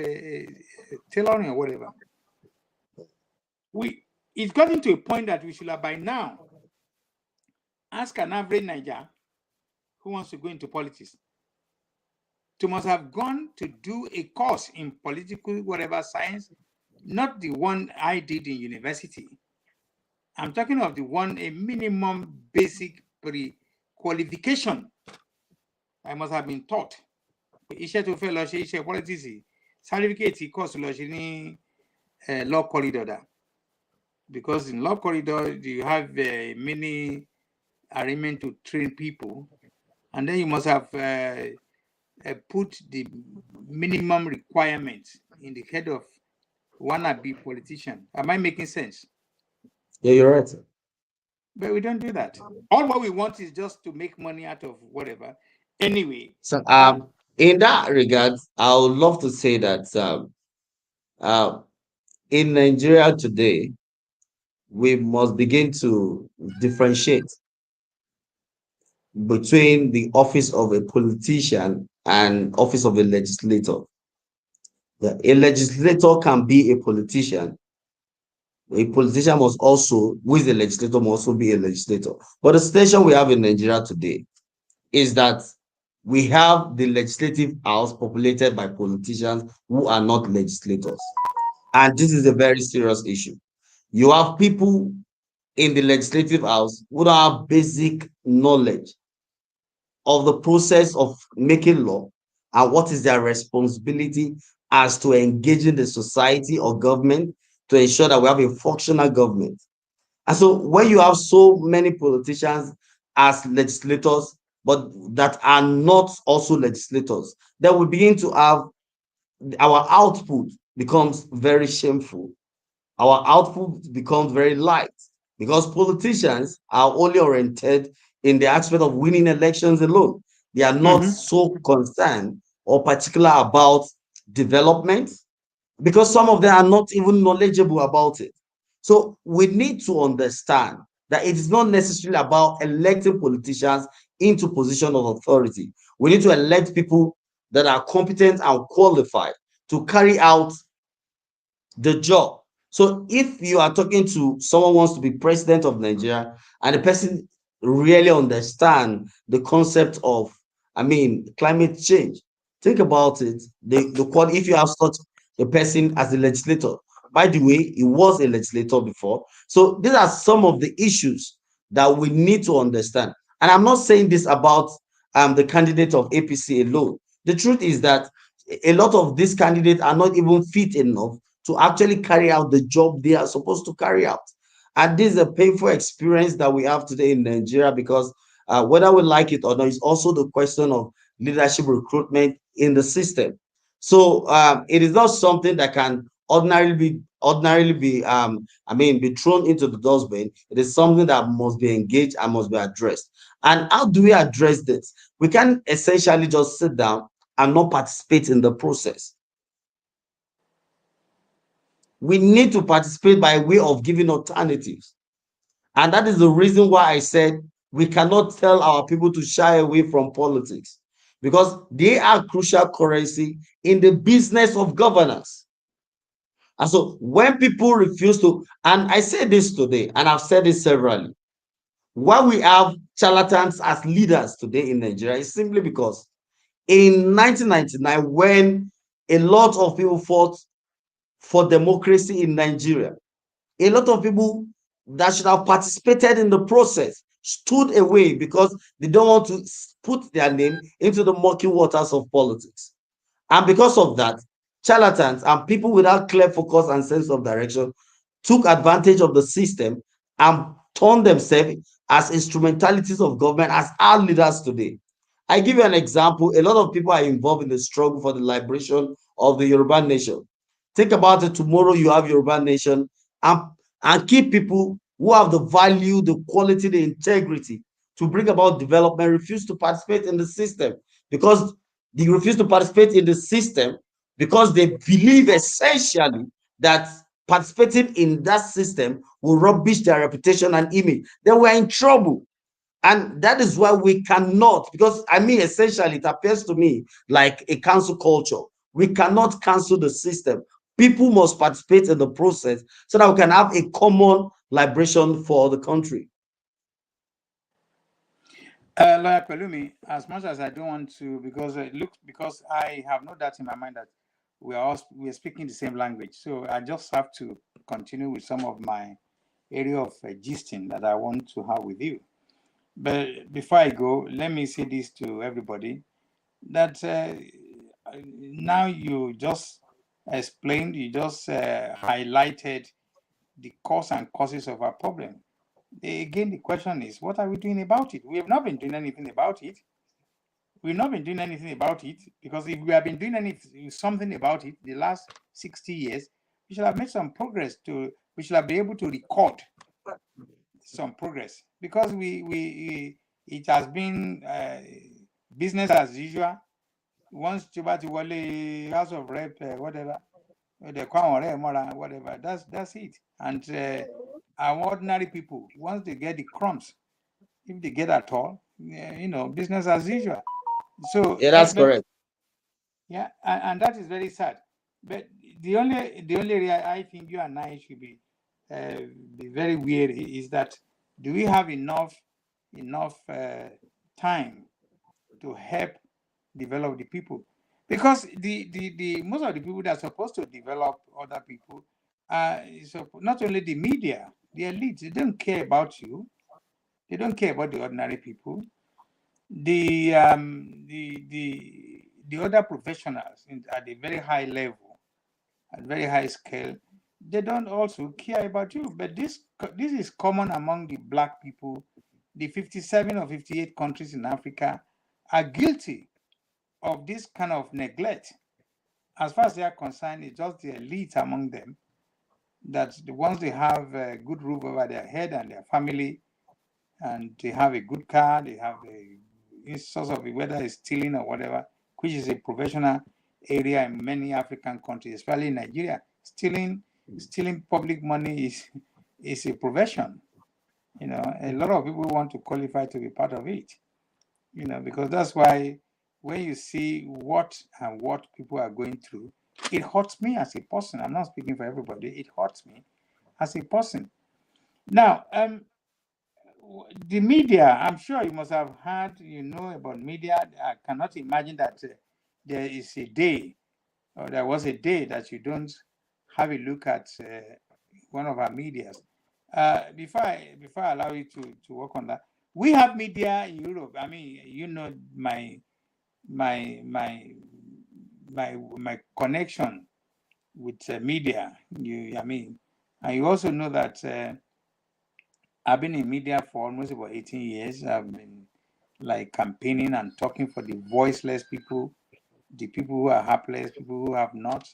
tailoring or whatever. It's gotten to a point that we should have by now ask an average Niger who wants to go into politics to must have gone to do a course in political whatever science, not the one I did in university. I'm talking of the one, a minimum basic pre-qualification I must have been taught. Iṣẹ́ tó fẹ́ lọ ṣe iṣẹ́ politics, certificate course lọ ṣe ní law corridor da. Because in law corridor you have a mini arrangement to train people, and then you must have put the minimum requirements in the head of wannabe politician. Am I making sense? Yeah, you're right. But we don't do that. All what we want is just to make money out of whatever. Anyway. So in that regard, I would love to say that in Nigeria today, we must begin to differentiate between the office of a politician and office of a legislator. A legislator can be a politician. A politician must also, who is a legislator, must also be a legislator. But the situation we have in Nigeria today is that we have the legislative house populated by politicians who are not legislators. And this is a very serious issue. You have people in the legislative house who don't have basic knowledge of the process of making law and what is their responsibility as to engaging the society or government to ensure that we have a functional government. And so when you have so many politicians as legislators, but that are not also legislators, then we begin to have our output becomes very shameful. Our output becomes very light because politicians are only oriented in the aspect of winning elections alone. They are not Mm-hmm. so concerned or particular about development because some of them are not even knowledgeable about it. So we need to understand that it is not necessarily about electing politicians into position of authority. We need to elect people that are competent and qualified to carry out the job. So if you are talking to someone who wants to be president of Nigeria and the person really understand the concept of, climate change, think about it. If you have such a person as a legislator, by the way, he was a legislator before. So these are some of the issues that we need to understand. And I'm not saying this about the candidate of APC alone. The truth is that a lot of these candidates are not even fit enough to actually carry out the job they are supposed to carry out. And this is a painful experience that we have today in Nigeria because whether we like it or not, it's also the question of leadership recruitment in the system. So it is not something that can be thrown into the dustbin. It is something that must be engaged and must be addressed. And how do we address this? We can essentially just sit down and not participate in the process. We need to participate by way of giving alternatives. And that is the reason why I said we cannot tell our people to shy away from politics because they are crucial currency in the business of governance. And so when people refuse to, and I say this today, and I've said this severally, why we have charlatans as leaders today in Nigeria is simply because in 1999, when a lot of people fought for democracy in Nigeria, a lot of people that should have participated in the process stood away because they don't want to put their name into the murky waters of politics. And because of that, charlatans and people without clear focus and sense of direction took advantage of the system and turned themselves as instrumentalities of government as our leaders today. I give you an example. A lot of people are involved in the struggle for the liberation of the Yoruba nation. Think about it. Tomorrow you have Yoruba nation and, and keep people who have the value, the quality, the integrity to bring about development refuse to participate in the system because they refuse to participate in the system because they believe essentially that participating in that system will rubbish their reputation and image. Then we're in trouble. And that is why we cannot, because essentially, it appears to me like a cancel culture. We cannot cancel the system. People must participate in the process so that we can have a common liberation for the country. Lawyer Pelumi, as much as I don't want to, because I have no doubt in my mind that we are speaking the same language. So I just have to continue with some of my area of gisting that I want to have with you. But before I go, let me say this to everybody that now you just explained, you just highlighted the cause and causes of our problem. Again, the question is, what are we doing about it? We have not been doing anything about it. We've not been doing anything about it because if we have been doing something about it the last 60 years, we should have made some progress. We should have been able to record some progress because it has been business as usual. Once Chubati Wale House of Rep, whatever, whatever, that's it. And our ordinary people, once they get the crumbs, if they get at all, business as usual. So, Yeah, that's but correct. yeah, and that is very sad. But the only area I think you and I should be very wary is that do we have enough time to help develop the people? Because the most of the people that are supposed to develop other people so not only the media, the elites, they don't care about you. They don't care about the ordinary people. The other professionals at a very high level, at very high scale, they don't also care about you. But this is common among the black people. The 57 or 58 countries in Africa are guilty of this kind of neglect. As far as they are concerned, it's just the elite among them that the ones they have a good roof over their head and their family, and they have a good car, they have a source of it, whether it's stealing or whatever, which is a professional area in many African countries, especially in Nigeria. Stealing public money is a profession. A lot of people want to qualify to be part of it. Because that's why when you see what people are going through, it hurts me as a person. I'm not speaking for everybody. It hurts me as a person. Now, the media, I'm sure you must have heard, about media. I cannot imagine that there is a day, or there was a day that you don't have a look at one of our medias. Before I allow you to work on that, we have media in Europe. I mean, my my my connection with media. And you also know that I've been in media for almost about 18 years. I've been like campaigning and talking for the voiceless people, the people who are helpless, people who have not.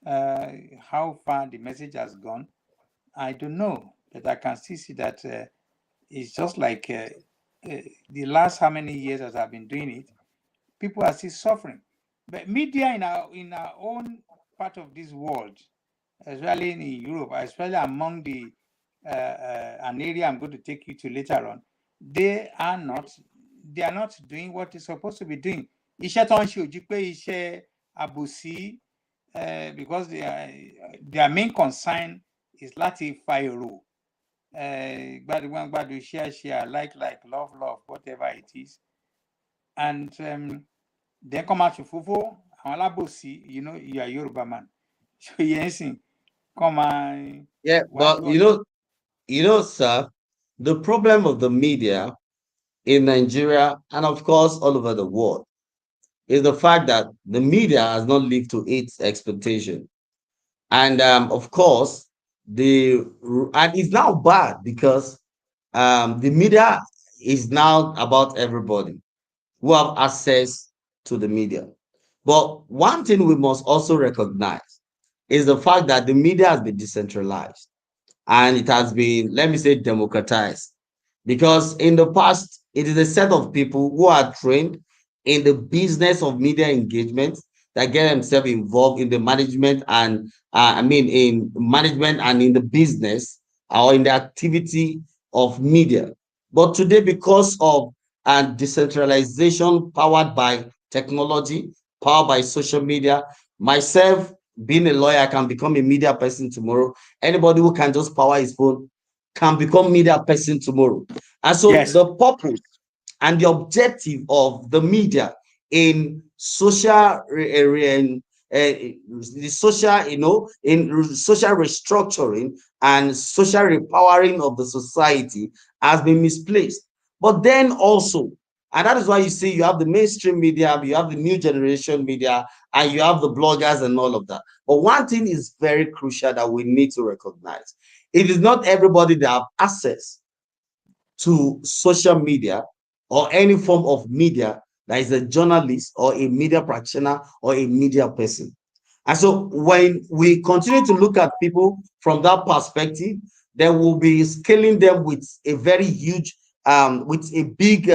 How far the message has gone, I don't know, but I can still see that it's just like the last how many years as I've been doing it, people are still suffering. But media in our own part of this world, especially in Europe, especially among an area I'm going to take you to later on, they are not doing what they're supposed to be doing. Iṣẹ́ tó ń ṣe ojú pé iṣẹ́ àbòsí, because their main concern is láti fa èrò, gbádùn share, like, love, whatever it is. And then come out to Fufu, Alabosi, you are Yoruba man. So yes, come on. Yeah, but sir, the problem of the media in Nigeria and of course all over the world is the fact that the media has not lived to its expectation. And of course, and it's now bad because the media is now about everybody who have access to the media. But one thing we must also recognize is the fact that the media has been decentralized and it has been, let me say, democratized. Because in the past, it is a set of people who are trained in the business of media engagement that get themselves involved in the management and in management and in the business or in the activity of media. But today, because of decentralization powered by technology, powered by social media, myself being a lawyer, I can become a media person tomorrow. Anybody who can just power his phone can become media person tomorrow. And so Yes. the purpose and the objective of the media in social the social, in social restructuring and social repowering of the society has been misplaced. But then also, and that is why you see you have the mainstream media, you have the new generation media, and you have the bloggers and all of that. But one thing is very crucial that we need to recognize. It is not everybody that have access to social media or any form of media that is a journalist or a media practitioner or a media person. And so when we continue to look at people from that perspective, then we'll be scaling them with a very huge, with a big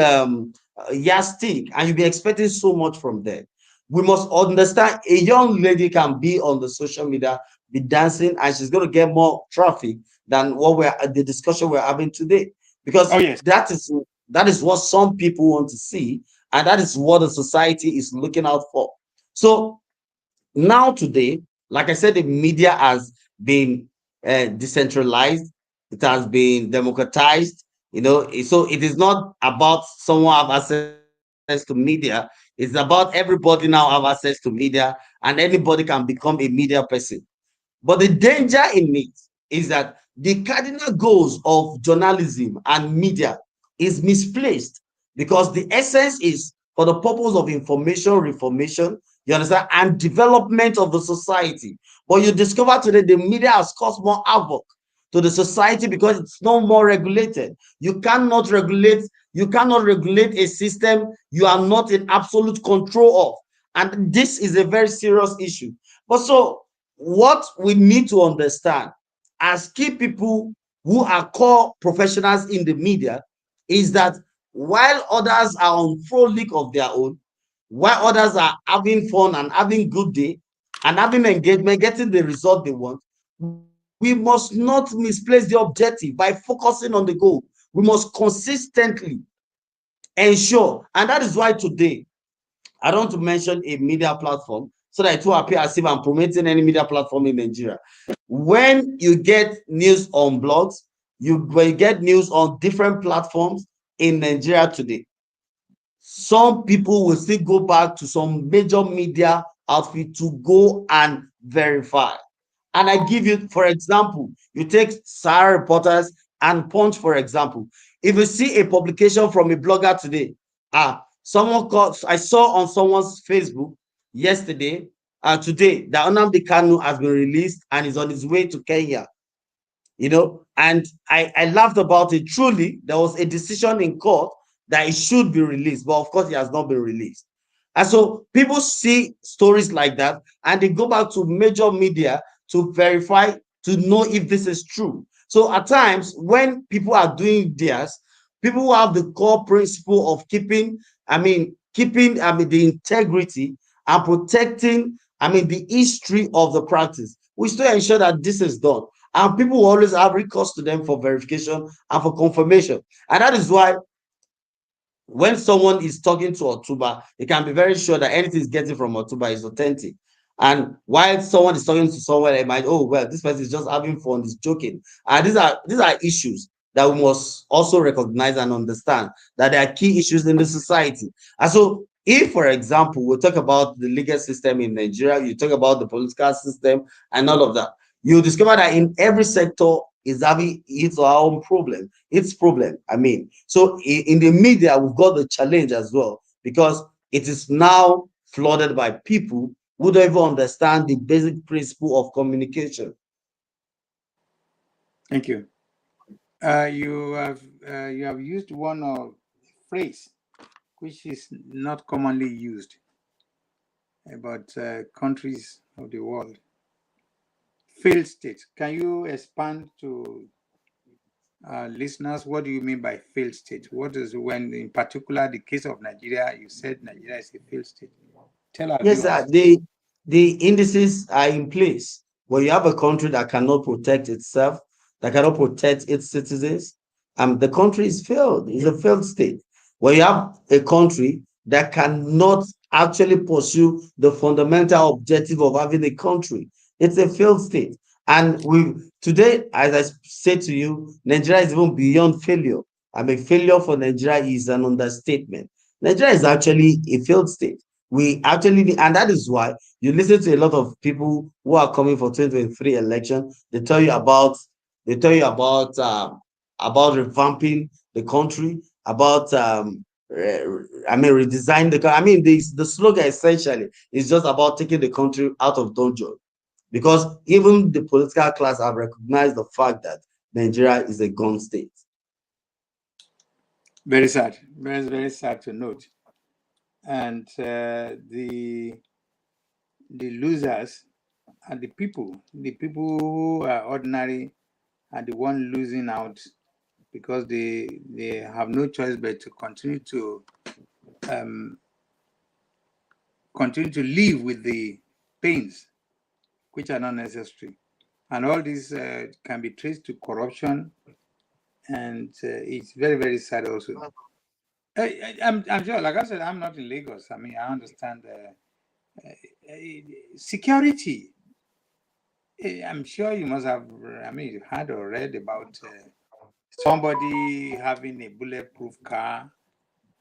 yardstick, and you'll be expecting so much from them. We must understand a young lady can be on the social media, be dancing, and she's going to get more traffic than what the discussion we're having today. Because Oh yes. that is what some people want to see, and that is what the society is looking out for. So now today, like I said, the media has been decentralized, it has been democratized, so it is not about someone have access to media, it's about everybody now have access to media, and anybody can become a media person. But the danger in it is that the cardinal goals of journalism and media is misplaced, because the essence is for the purpose of information, reformation, You understand? And development of the society. But you discover today the media has caused more havoc to the society because it's no more regulated. You cannot regulate a system you are not in absolute control of. And this is a very serious issue. But so what we need to understand as key people who are core professionals in the media is that while others are on frolic of their own, while others are having fun and having good day and having engagement, getting the result they want, we must not misplace the objective by focusing on the goal. We must consistently ensure, and that is why today I don't want to mention a media platform so that it will appear as if I'm promoting any media platform in Nigeria. When you get news on blogs, when you get news on different platforms in Nigeria today, some people will still go back to some major media outfit to go and verify. And I give you, for example, you take Sahara Reporters and Punch, for example. If you see a publication from a blogger today, someone called, I saw on someone's Facebook yesterday, today, that Nnamdi Kanu has been released and is on his way to Kenya. And I laughed about it. Truly, there was a decision in court that it should be released, but of course, it has not been released. And so people see stories like that and they go back to major media to verify, to know if this is true. So at times, when people are doing this, people who have the core principle of keeping the integrity and protecting, the history of the practice, we still ensure that this is done. And people will always have recourse to them for verification and for confirmation. And that is why when someone is talking to Otunba, they can be very sure that anything is getting from Otunba is authentic. And while someone is talking to someone, they might, oh well, this person is just having fun, is joking. And these are issues that we must also recognize and understand that there are key issues in the society. And so, if, for example, we talk about the legal system in Nigeria, you talk about the political system and all of that, you discover that in every sector is having its own problem, so in the media, we've got the challenge as well, because it is now flooded by people who don't even understand the basic principle of communication. Thank you. You have used one phrase which is not commonly used about countries of the world. Failed state. Can you expand to listeners, what do you mean by failed state? What is, when in particular the case of Nigeria, you said Nigeria is a failed state. Tell our Yes, viewers. the indices are in place. When you have a country that cannot protect itself, that cannot protect its citizens, the country is failed. It's a failed state. When you have a country that cannot actually pursue the fundamental objective of having a country, it's a failed state. And we today, as I said to you, Nigeria is even beyond failure. Failure for Nigeria is an understatement. Nigeria is actually a failed state. We actually need, and that is why you listen to a lot of people who are coming for 2023 election. They tell you about revamping the country, about redesign the country. The slogan essentially is just about taking the country out of dungeon, because even the political class have recognized the fact that Nigeria is a gone state. Very sad. Very, very sad to note. And the losers are the people. The people who are ordinary are the one losing out because they have no choice but to continue to live with the pains which are not necessary. And all this can be traced to corruption, and it's very, very sad also. I'm sure, like I said, I'm not in Lagos. I understand security. I'm sure you must have, you heard or read about somebody having a bulletproof car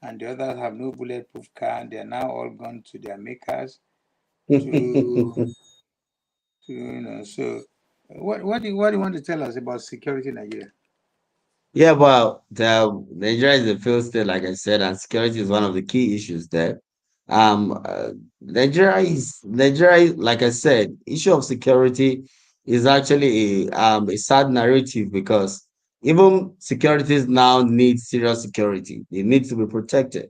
and the others have no bulletproof car. They're now all gone to their makers to, so what do you want to tell us about security in Nigeria? Yeah, well, Nigeria is a failed state, like I said, and security is one of the key issues there. Um, uh, Nigeria, like I said, issue of security is actually a sad narrative because even securities now need serious security. They need to be protected.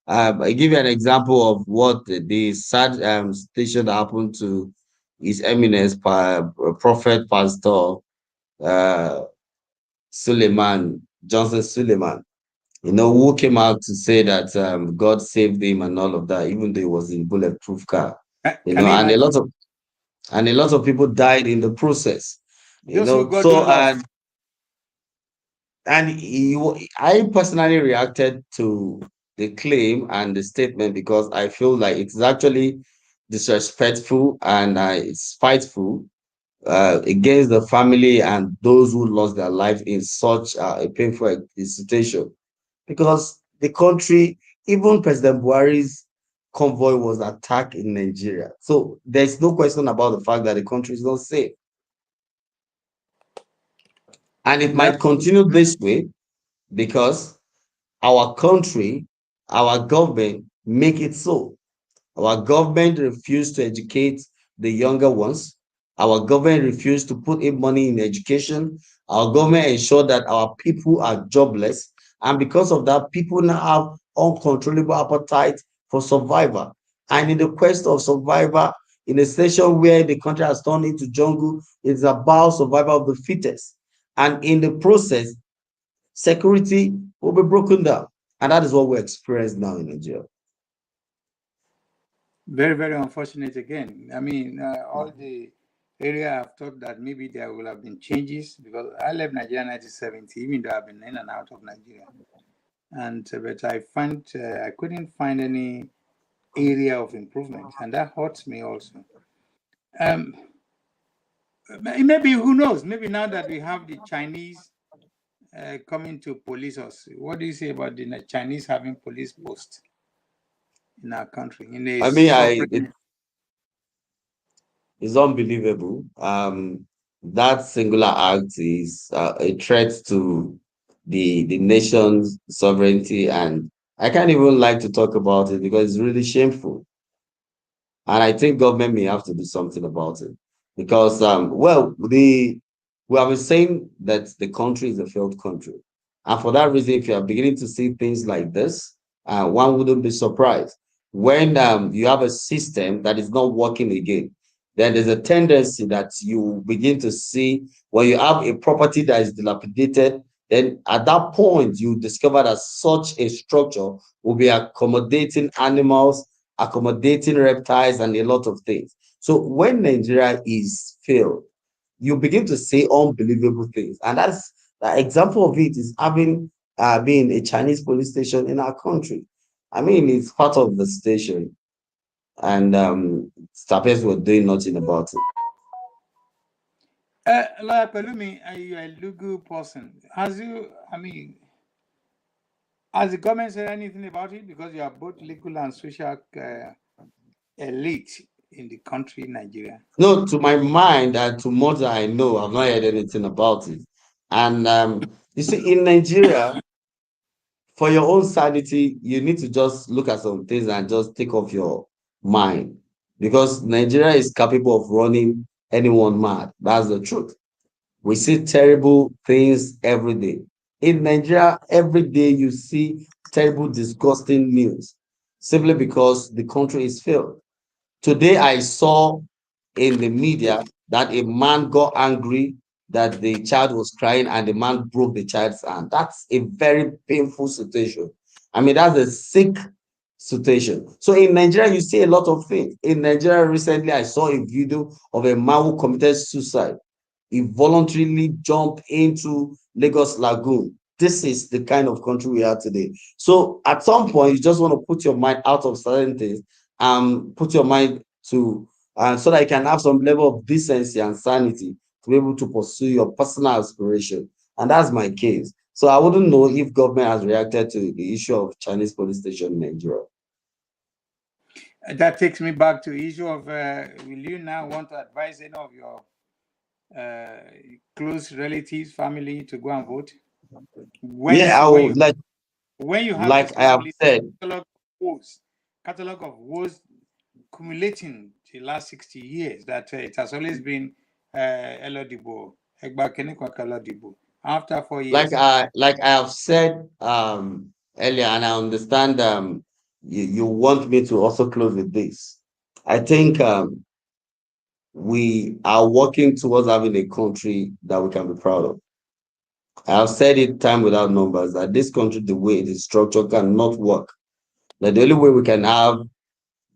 I give you an example of what the sad situation that happened to His Eminence, Prophet Pastor uh, Suleiman Johnson Suleiman, who came out to say that God saved him and all of that, even though he was in bulletproof car, Can you and imagine? a lot of people died in the process, Those who God So don't love. I personally reacted to the claim and the statement because I feel like it's actually disrespectful and it's spiteful against the family and those who lost their life in such a painful situation because the country, even President Buhari's convoy was attacked in Nigeria. So there's no question about the fact that the country is not safe. And it might That continue this way because our country, our government make it so. Our government refused to educate the younger ones. Our government refused to put in money in education. Our government ensured that our people are jobless. And because of that, people now have uncontrollable appetite for survival. And in the quest of survival, in a situation where the country has turned into jungle, it's about survival of the fittest. And in the process, security will be broken down. And that is what we experience now in Nigeria. very, very unfortunate again. I mean, all the area I've thought that maybe there will have been changes because I left Nigeria in 1970, even though I've been in and out of Nigeria. And but I couldn't find any area of improvement, and that hurts me also. Um, maybe who knows? Maybe now that we have the Chinese coming to police us, what do you say about the Chinese having police posts in our country in a I mean, sovereign? it's unbelievable. That singular act is a threat to the nation's sovereignty, and I can't even like to talk about it because it's really shameful. And I think government may have to do something about it because, we have been saying that the country is a failed country, and for that reason, if you are beginning to see things like this, one wouldn't be surprised when you have a system that is not working again. Then there's a tendency that you begin to see when you have a property that is dilapidated. Then at that point, you discover that such a structure will be accommodating animals, accommodating reptiles, and a lot of things. So when Nigeria is failed, you begin to say unbelievable things. And that's the example of it is having being a Chinese police station in our country. I mean, it's part of the station, and staffers were doing nothing about it. Lawyer Pelumi, are you a legal person? Has the government said anything about it? Because you are both legal and social elite in the country, Nigeria. No, to my mind and to more that I know, I've not heard anything about it. And you see, in Nigeria, for your own sanity, you need to just look at some things and just take off your mind because Nigeria is capable of running anyone mad. That's the truth. We see terrible things every day. In Nigeria, every day you see terrible, disgusting news simply because the country is failed. Today, I saw in the media that a man got angry that the child was crying and the man broke the child's hand. That's a very painful situation. I mean, that's a sick situation. So in Nigeria, you see a lot of things. In Nigeria, recently, I saw a video of a man who committed suicide. He voluntarily jumped into Lagos Lagoon. This is the kind of country we are today. So at some point, you just want to put your mind out of certain things and put your mind to, so that you can have some level of decency and sanity to be able to pursue your personal aspiration. And that's my case. So I wouldn't know if government has reacted to the issue of Chinese police station in Nigeria. That takes me back to the issue of will you now want to advise any of your uh, close relatives, family to go and vote? Yeah, I would When you have this like I have family said, catalog of polls, catalog of woes accumulating the last 60 years that it has always been Elodibo, Elodibo. After 4 years. Like I have said earlier, and I understand you want me to also close with this. I think we are working towards having a country that we can be proud of. I have said it time without numbers that this country, the way it is structured, cannot work. That the only way we can have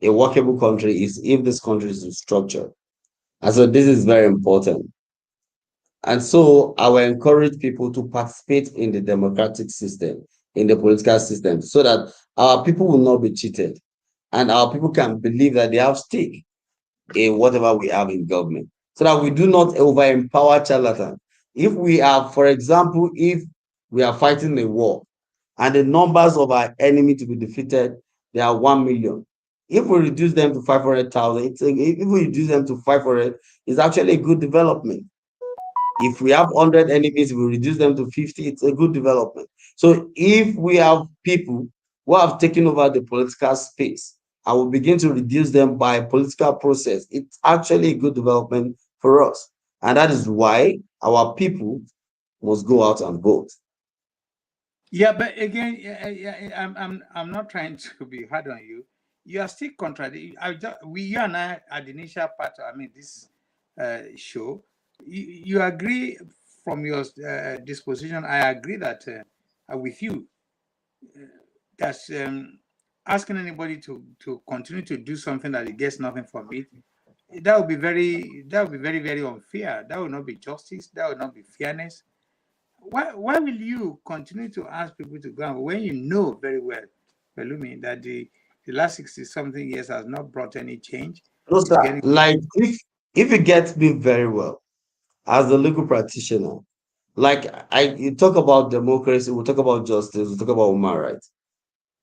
a workable country is if this country is structured. And so this is very important. And so I will encourage people to participate in the democratic system, in the political system, so that our people will not be cheated and our people can believe that they have stake in whatever we have in government, so that we do not over empower charlatans. If we are, for example, if we are fighting a war and the numbers of our enemy to be defeated, they are 1 million. If we reduce them to 500,000, if we reduce them to 500, it's actually a good development. If we have 100 enemies, we reduce them to 50, it's a good development. So if we have people who have taken over the political space, I will begin to reduce them by political process. It's actually a good development for us. And that is why our people must go out and vote. Yeah, but again, I'm not trying to be hard on you. You are still contradicting. You and I at the initial part. I mean, this show. You agree from your disposition. I agree that with you. That's asking anybody to continue to do something that he gets nothing from it. That would be very unfair. That would not be justice. That would not be fairness. Why will you continue to ask people to go when you know very well, Pelumi, that the last 60 something years has not brought any change? No, It's sir. getting Like if you get me very well as a legal practitioner, like you talk about democracy, we talk about justice, we talk about human rights.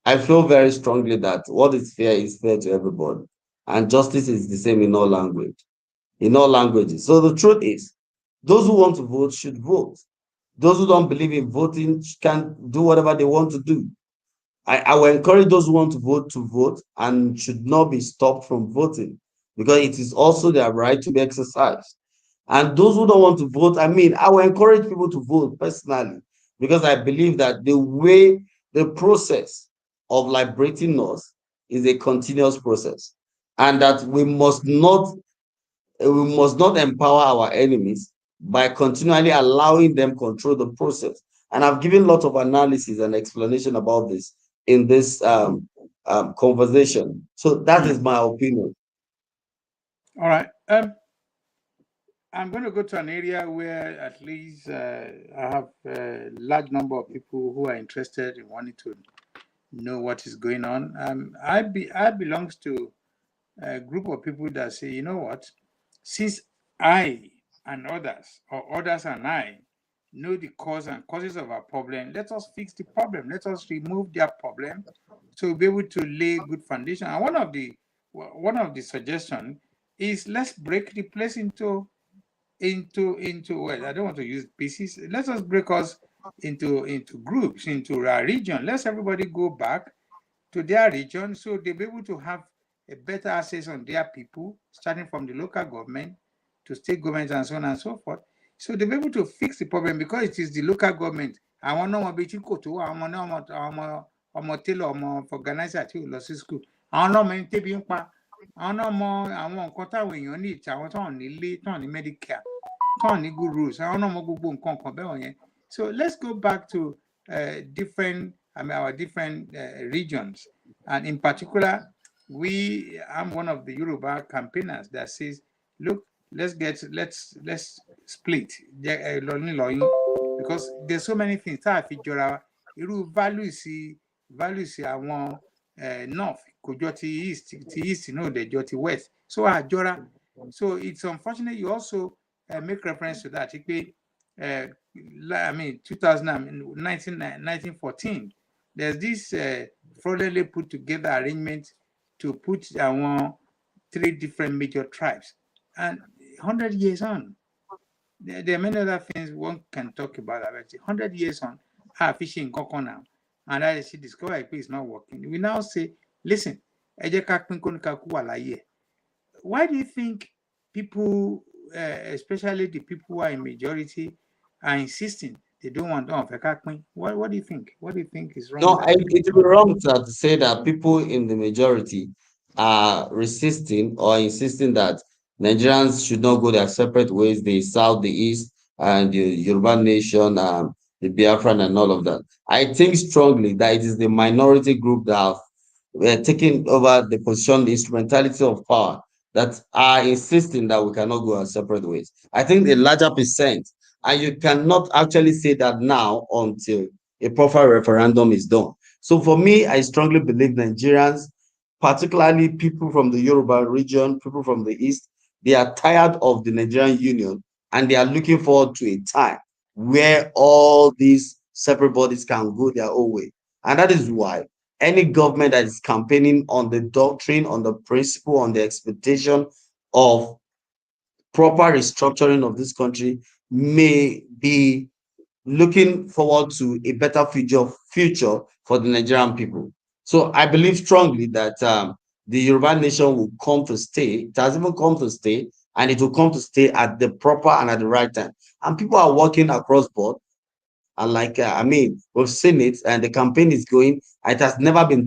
I feel very strongly that what is fair to everybody, and justice is the same in all in all languages. So the truth is, those who want to vote should vote. Those who don't believe in voting can do whatever they want to do. I will encourage those who want to vote and should not be stopped from voting because it is also their right to be exercised. And those who don't want to vote, I mean, I will encourage people to vote personally because I believe that the process of liberating us is a continuous process and that we must not empower our enemies by continually allowing them control the process. And I've given lots of analysis and explanation about this in this conversation. So that is my opinion. all right. I'm going to go to an area where at least I have a large number of people who are interested in wanting to know what is going on. I belongs to a group of people that say, you know what, since I and others, or others and I, know the cause and causes of our problem, let us fix the problem. Let us remove their problem to be able to lay good foundation. And one of the suggestion is let's break the place into well, I don't want to use pieces. Let us break us into groups, into our region. Let's everybody go back to their region so they'll be able to have a better access on their people, starting from the local government to state government and so on and so forth. So they'll be able to fix the problem because it is the local government. Àwọn náà wọn bí tí kò tó àwọn náà ọmọ tailor ọmọ organizer tí ò lọ sí school. Àwọn náà mọ ẹni tẹ́bi ń pa. Àwọn náà mọ àwọn nǹkan táwọn èèyàn ní ìtì àwọn táwọn nílé táwọn ní Medicare táwọn ní good rules. Àwọn náà mọ gbogbo nǹkan kan bẹ́ẹ̀ wọ̀nyẹn. So let's go back to our different regions. And in particular, I'm one of the Yoruba campaigners that says, look, let's split because there's so many things that irú values àwọn north kò jọ ti east no dẹ̀ jọ ti west so àjọra. So it's unfortunate you also make reference to that. I mean 1914 there's this fraudulently put together arrangement to put three different major tribes, and 100 years on, there are many other things one can talk about. 100 years on, fishing cocoa now, and I see discover it's not working. We now say, listen, ẹ jẹ́ ká pín kóníkàkú wà láyé ẹ̀. Why do you think people, especially the people who are in majority, are insisting they don't want pín? What do you think? What do you think is wrong No, with that? it would be wrong to say that people in the majority are resisting or insisting that Nigerians should not go their separate ways, the South, the East, and the Yoruba nation, the Biafran, and all of that. I think strongly that it is the minority group that have taken over the position, the instrumentality of power, that are insisting that we cannot go our separate ways. I think the larger percent, and you cannot actually say that now until a proper referendum is done. So for me, I strongly believe Nigerians, particularly people from the Yoruba region, people from the East, they are tired of the Nigerian Union and they are looking forward to a time where all these separate bodies can go their own way. And that is why any government that is campaigning on the doctrine, on the principle, on the expectation of proper restructuring of this country may be looking forward to a better future for the Nigerian people. So I believe strongly that the Yoruba nation will come to stay. It has even come to stay, and it will come to stay at the proper and at the right time. And people are working across board. And like I mean, we've seen it, and the campaign is going. It has never been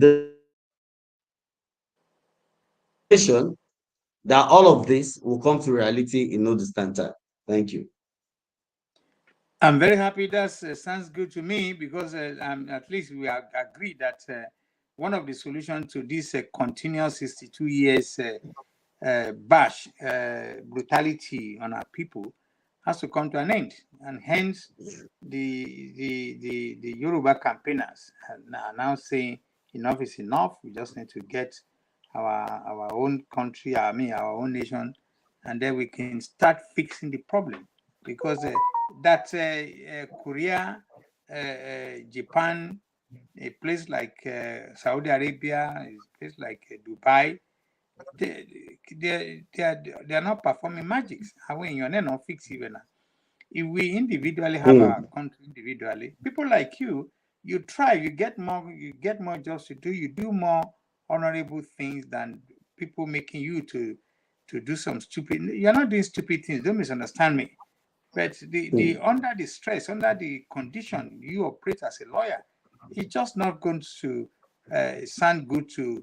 this that all of this will come to reality in no distant time. Thank you. I'm very happy. That sounds good to me because at least we agree that one of the solutions to this continuous 62 years bash brutality on our people has to come to an end, and hence the Yoruba campaigners are now saying enough is enough. We just need to get our own country, our own nation, and then we can start fixing the problem. Because that Korea, Japan, a place like Saudi Arabia, a place like Dubai, they are not performing magics. When you're not fix even. If we individually have our country individually, people like you try, you get more jobs to do, you do more honorable things than people making you to do some stupid. You're not doing stupid things. Don't misunderstand me. But the under the stress, under the condition you operate as a lawyer, it's just not going to sound good to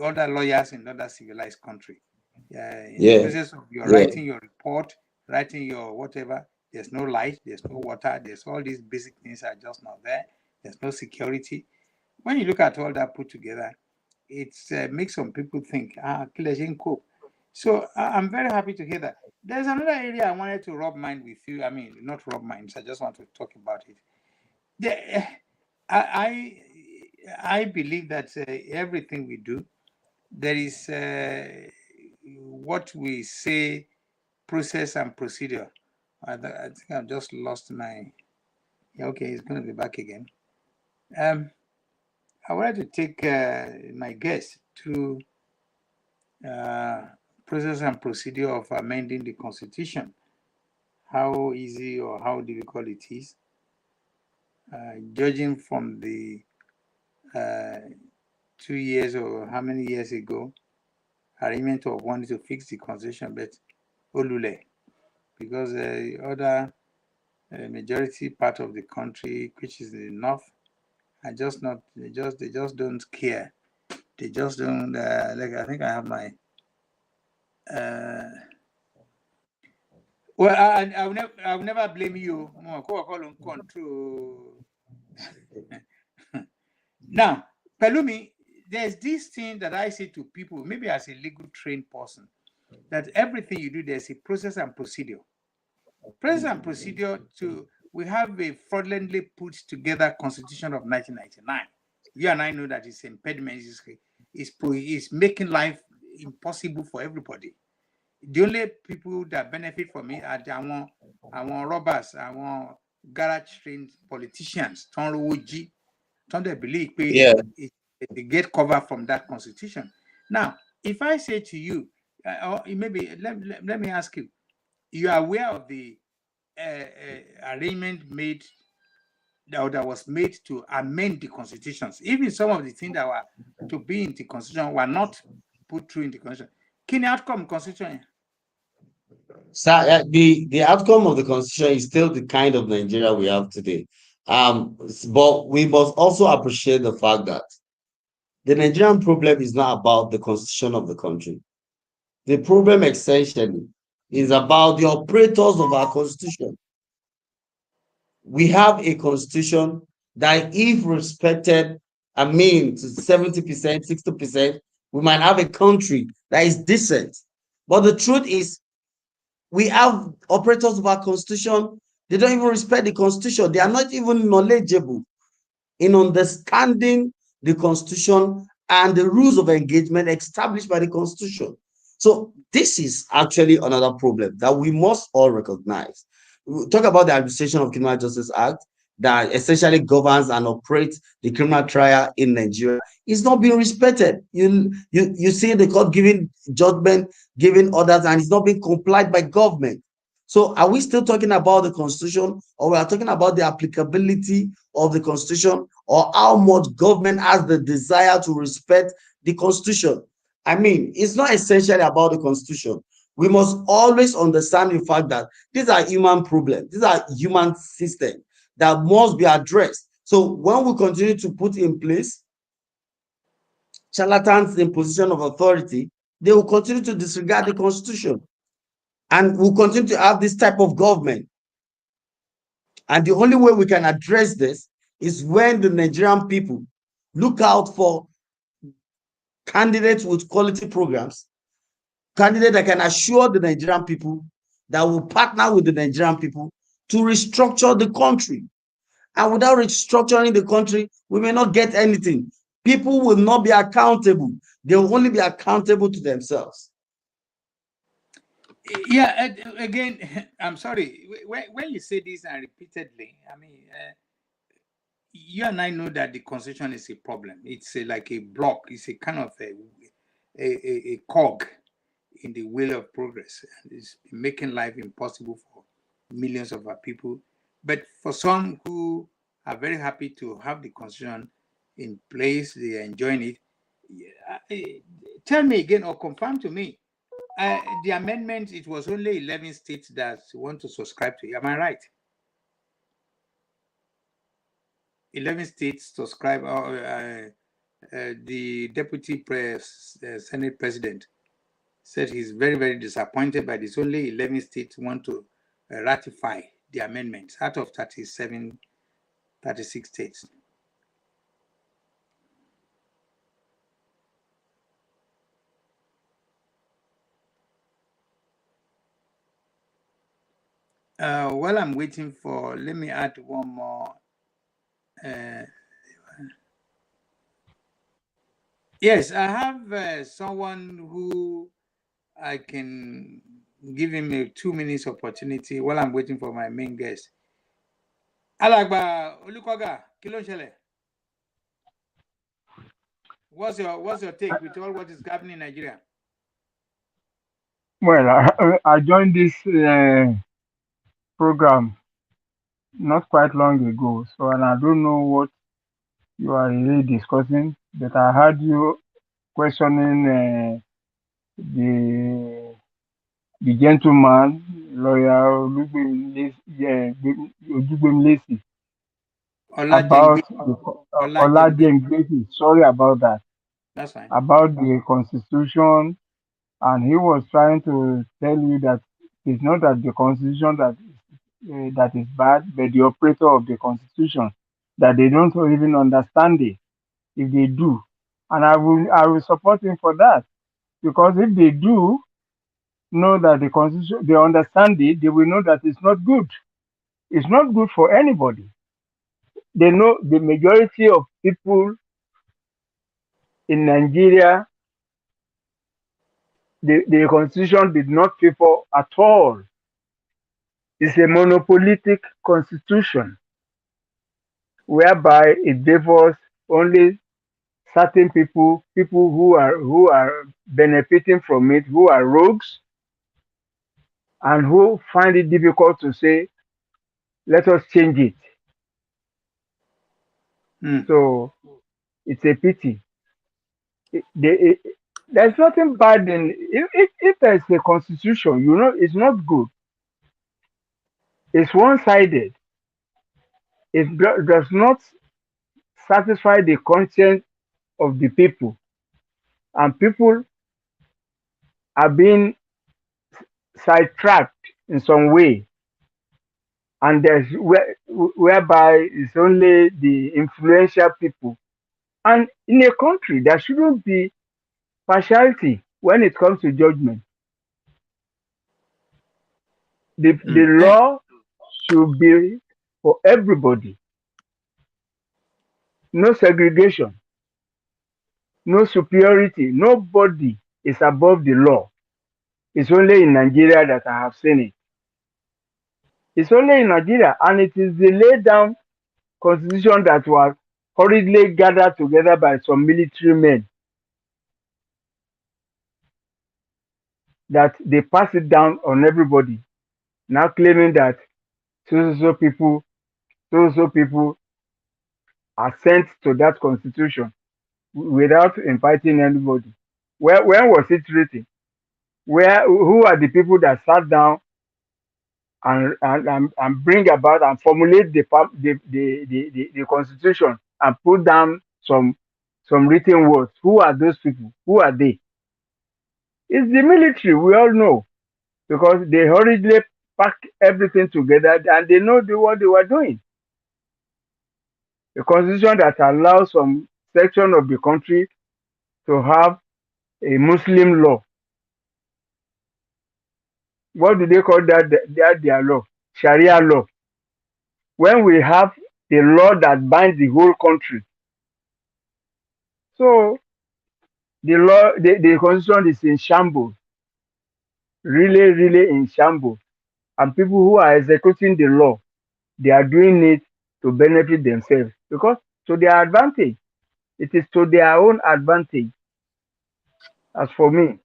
other lawyers in other civilized country. In the Yeah, process of your yeah, writing your report, writing your whatever, there's no light, there's no water, there's all these basic things are just not there. There's no security. When you look at all that put together, it makes some people think, Kileshin cope. So I'm very happy to hear that. There's another area I wanted to rub mind with you. I mean, not rub minds. I just want to talk about it. The, I I believe that everything we do, there is what we say process and procedure. I think I've just lost my. Yeah, okay, it's going to be back again. Um, I wanted to take my guest to uh, process and procedure of amending the constitution. How easy or how difficult it is, judging from the uh, 2 years or how many years ago arrangement of wanting to fix the constitution, but Olule, because the other majority part of the country, which is the north, are just not. They just don't care. They just don't like. I think I have my. Uh, well, I will never blame you. Control. Now, Pelumi, there's this thing that I say to people, maybe as a legal trained person, that everything you do, there's a process and procedure. Process and procedure to we have a fraudulently put together Constitution of 1999. You and I know that it's impediment is making life impossible for everybody. The only people that benefit from it are our robbers, our garage trained politicians, they believe yeah. they get cover from that constitution. Now, if I say to you, or maybe let me ask you, you are aware of the arrangement made that was made to amend the constitutions. Even some of the things that were to be in the constitution were not put through in the constitution. Kí ni outcome constitution? So the outcome of the constitution is still the kind of Nigeria we have today. But we must also appreciate the fact that the Nigerian problem is not about the constitution of the country. The problem essentially is about the operators of our constitution. We have a constitution that, if respected, I mean, to 70%, 60%, we might have a country that is decent. But the truth is, we have operators of our constitution, they don't even respect the constitution. They are not even knowledgeable in understanding the constitution and the rules of engagement established by the constitution. So this is actually another problem that we must all recognize. We talk about the Administration of Criminal Justice Act that essentially governs and operates the criminal trial in Nigeria. It's not being respected. You see the court giving judgment, giving orders, and it's not being complied by government. So are we still talking about the constitution, or we are talking about the applicability of the constitution, or how much government has the desire to respect the constitution? I mean, it's not essentially about the constitution. We must always understand the fact that these are human problems. These are human systems that must be addressed. So when we continue to put in place charlatans in position of authority, they will continue to disregard the constitution. And we'll continue to have this type of government. And the only way we can address this is when the Nigerian people look out for candidates with quality programs, candidates that can assure the Nigerian people, that will partner with the Nigerian people to restructure the country. And without restructuring the country, we may not get anything. People will not be accountable. They will only be accountable to themselves. Yeah, again, I'm sorry. When you say this and repeatedly, I mean, you and I know that the constitution is a problem. It's like a block. It's a kind of a cog in the wheel of progress. And it's making life impossible for millions of our people. But for some who are very happy to have the constitution in place, they are enjoying it. Tell me again, or confirm to me, the amendment, it was only 11 states that want to subscribe to it. Am I right? 11 states subscribe. The deputy Senate president said he's very, very disappointed by this. Only 11 states want to ratify the amendments out of 36 states. While I'm waiting for, let me add one more. Yes, I have someone who I can give him a 2 minutes opportunity while I'm waiting for my main guest. Alagba Olukoga, kí ló ń ṣẹlẹ̀? What's your take with all what is happening in Nigeria? Well, I joined this program not quite long ago, so and I don't know what you are really discussing, but I heard you questioning the gentleman, Lawyer Olajengbensi about Olajengbensi. Sorry about that. That's fine. About the Constitution, and he was trying to tell you that it's not that the Constitution that is bad, but the operator of the Constitution, that they don't even understand it. If they do, and I will support him for that, because if they do know that the Constitution, they understand it, they will know that it's not good. It's not good for anybody. They know the majority of people in Nigeria, the Constitution did not favor at all. It's a monopolistic constitution whereby it favors only certain people who are benefiting from it, who are rogues, and who find it difficult to say, let us change it. So it's a pity. There's nothing bad in if there's a constitution, it's not good. It's one-sided. It does not satisfy the conscience of the people, and people are being sidetracked in some way, and whereby it's only the influential people. And in a country, there shouldn't be partiality when it comes to judgment. The law should be for everybody. No segregation, no superiority. Nobody is above the law. It's only in Nigeria that I have seen it. It's only in Nigeria, and it is the laid down constitution that was hurriedly gathered together by some military men, that they pass it down on everybody, now claiming that so people are sent to that constitution without inviting anybody. When was it written? Who are the people that sat down and bring about and formulate the constitution and put down some written words? Who are those people? Who are they? It's the military, we all know, because they hurriedly pack everything together and they know what they were doing. A constitution that allows some section of the country to have a Muslim law. What do they call that? Their law? Sharia law. When we have a law that binds the whole country. So the constitution is in shambles. Really, really in shambles. And people who are executing the law, they are doing it to benefit themselves, because to their advantage. It is to their own advantage. As for me.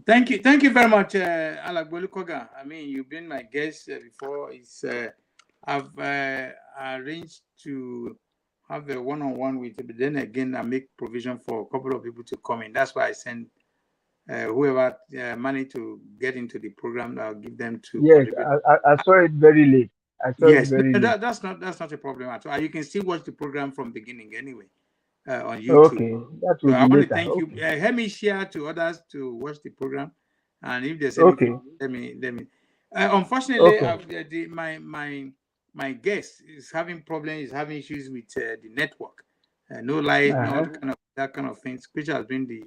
Thank you very much, Alagbolu Koga. I mean, you've been my guest before. I've arranged to have a one-on-one with you, but then again, I make provision for a couple of people to come in. That's why I send whoever managed to get into the program. I'll give them to. Yes, I saw it very late. Yes, that's not a problem at all. You can still watch the program from beginning anyway on YouTube. Okay, that will so I be want later. to thank you. Okay. Help me share to others to watch the program, and if there's anything, let me. Unfortunately, my guest is having problems. Is having issues with the network. No light, no that kind of things, which has been the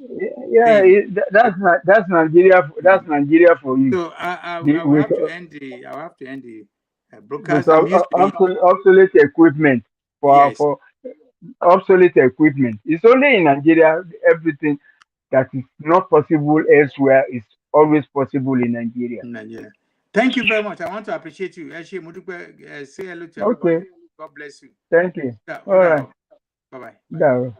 that's Nigeria. That's Nigeria for you. So I will have to end the broadcast. Obsolete equipment for obsolete equipment. It's only in Nigeria. Everything that is not possible elsewhere is always possible in Nigeria. Thank you very much. I want to appreciate you. Say hello to everybody. God bless you. Thank you. All right. Bye-bye.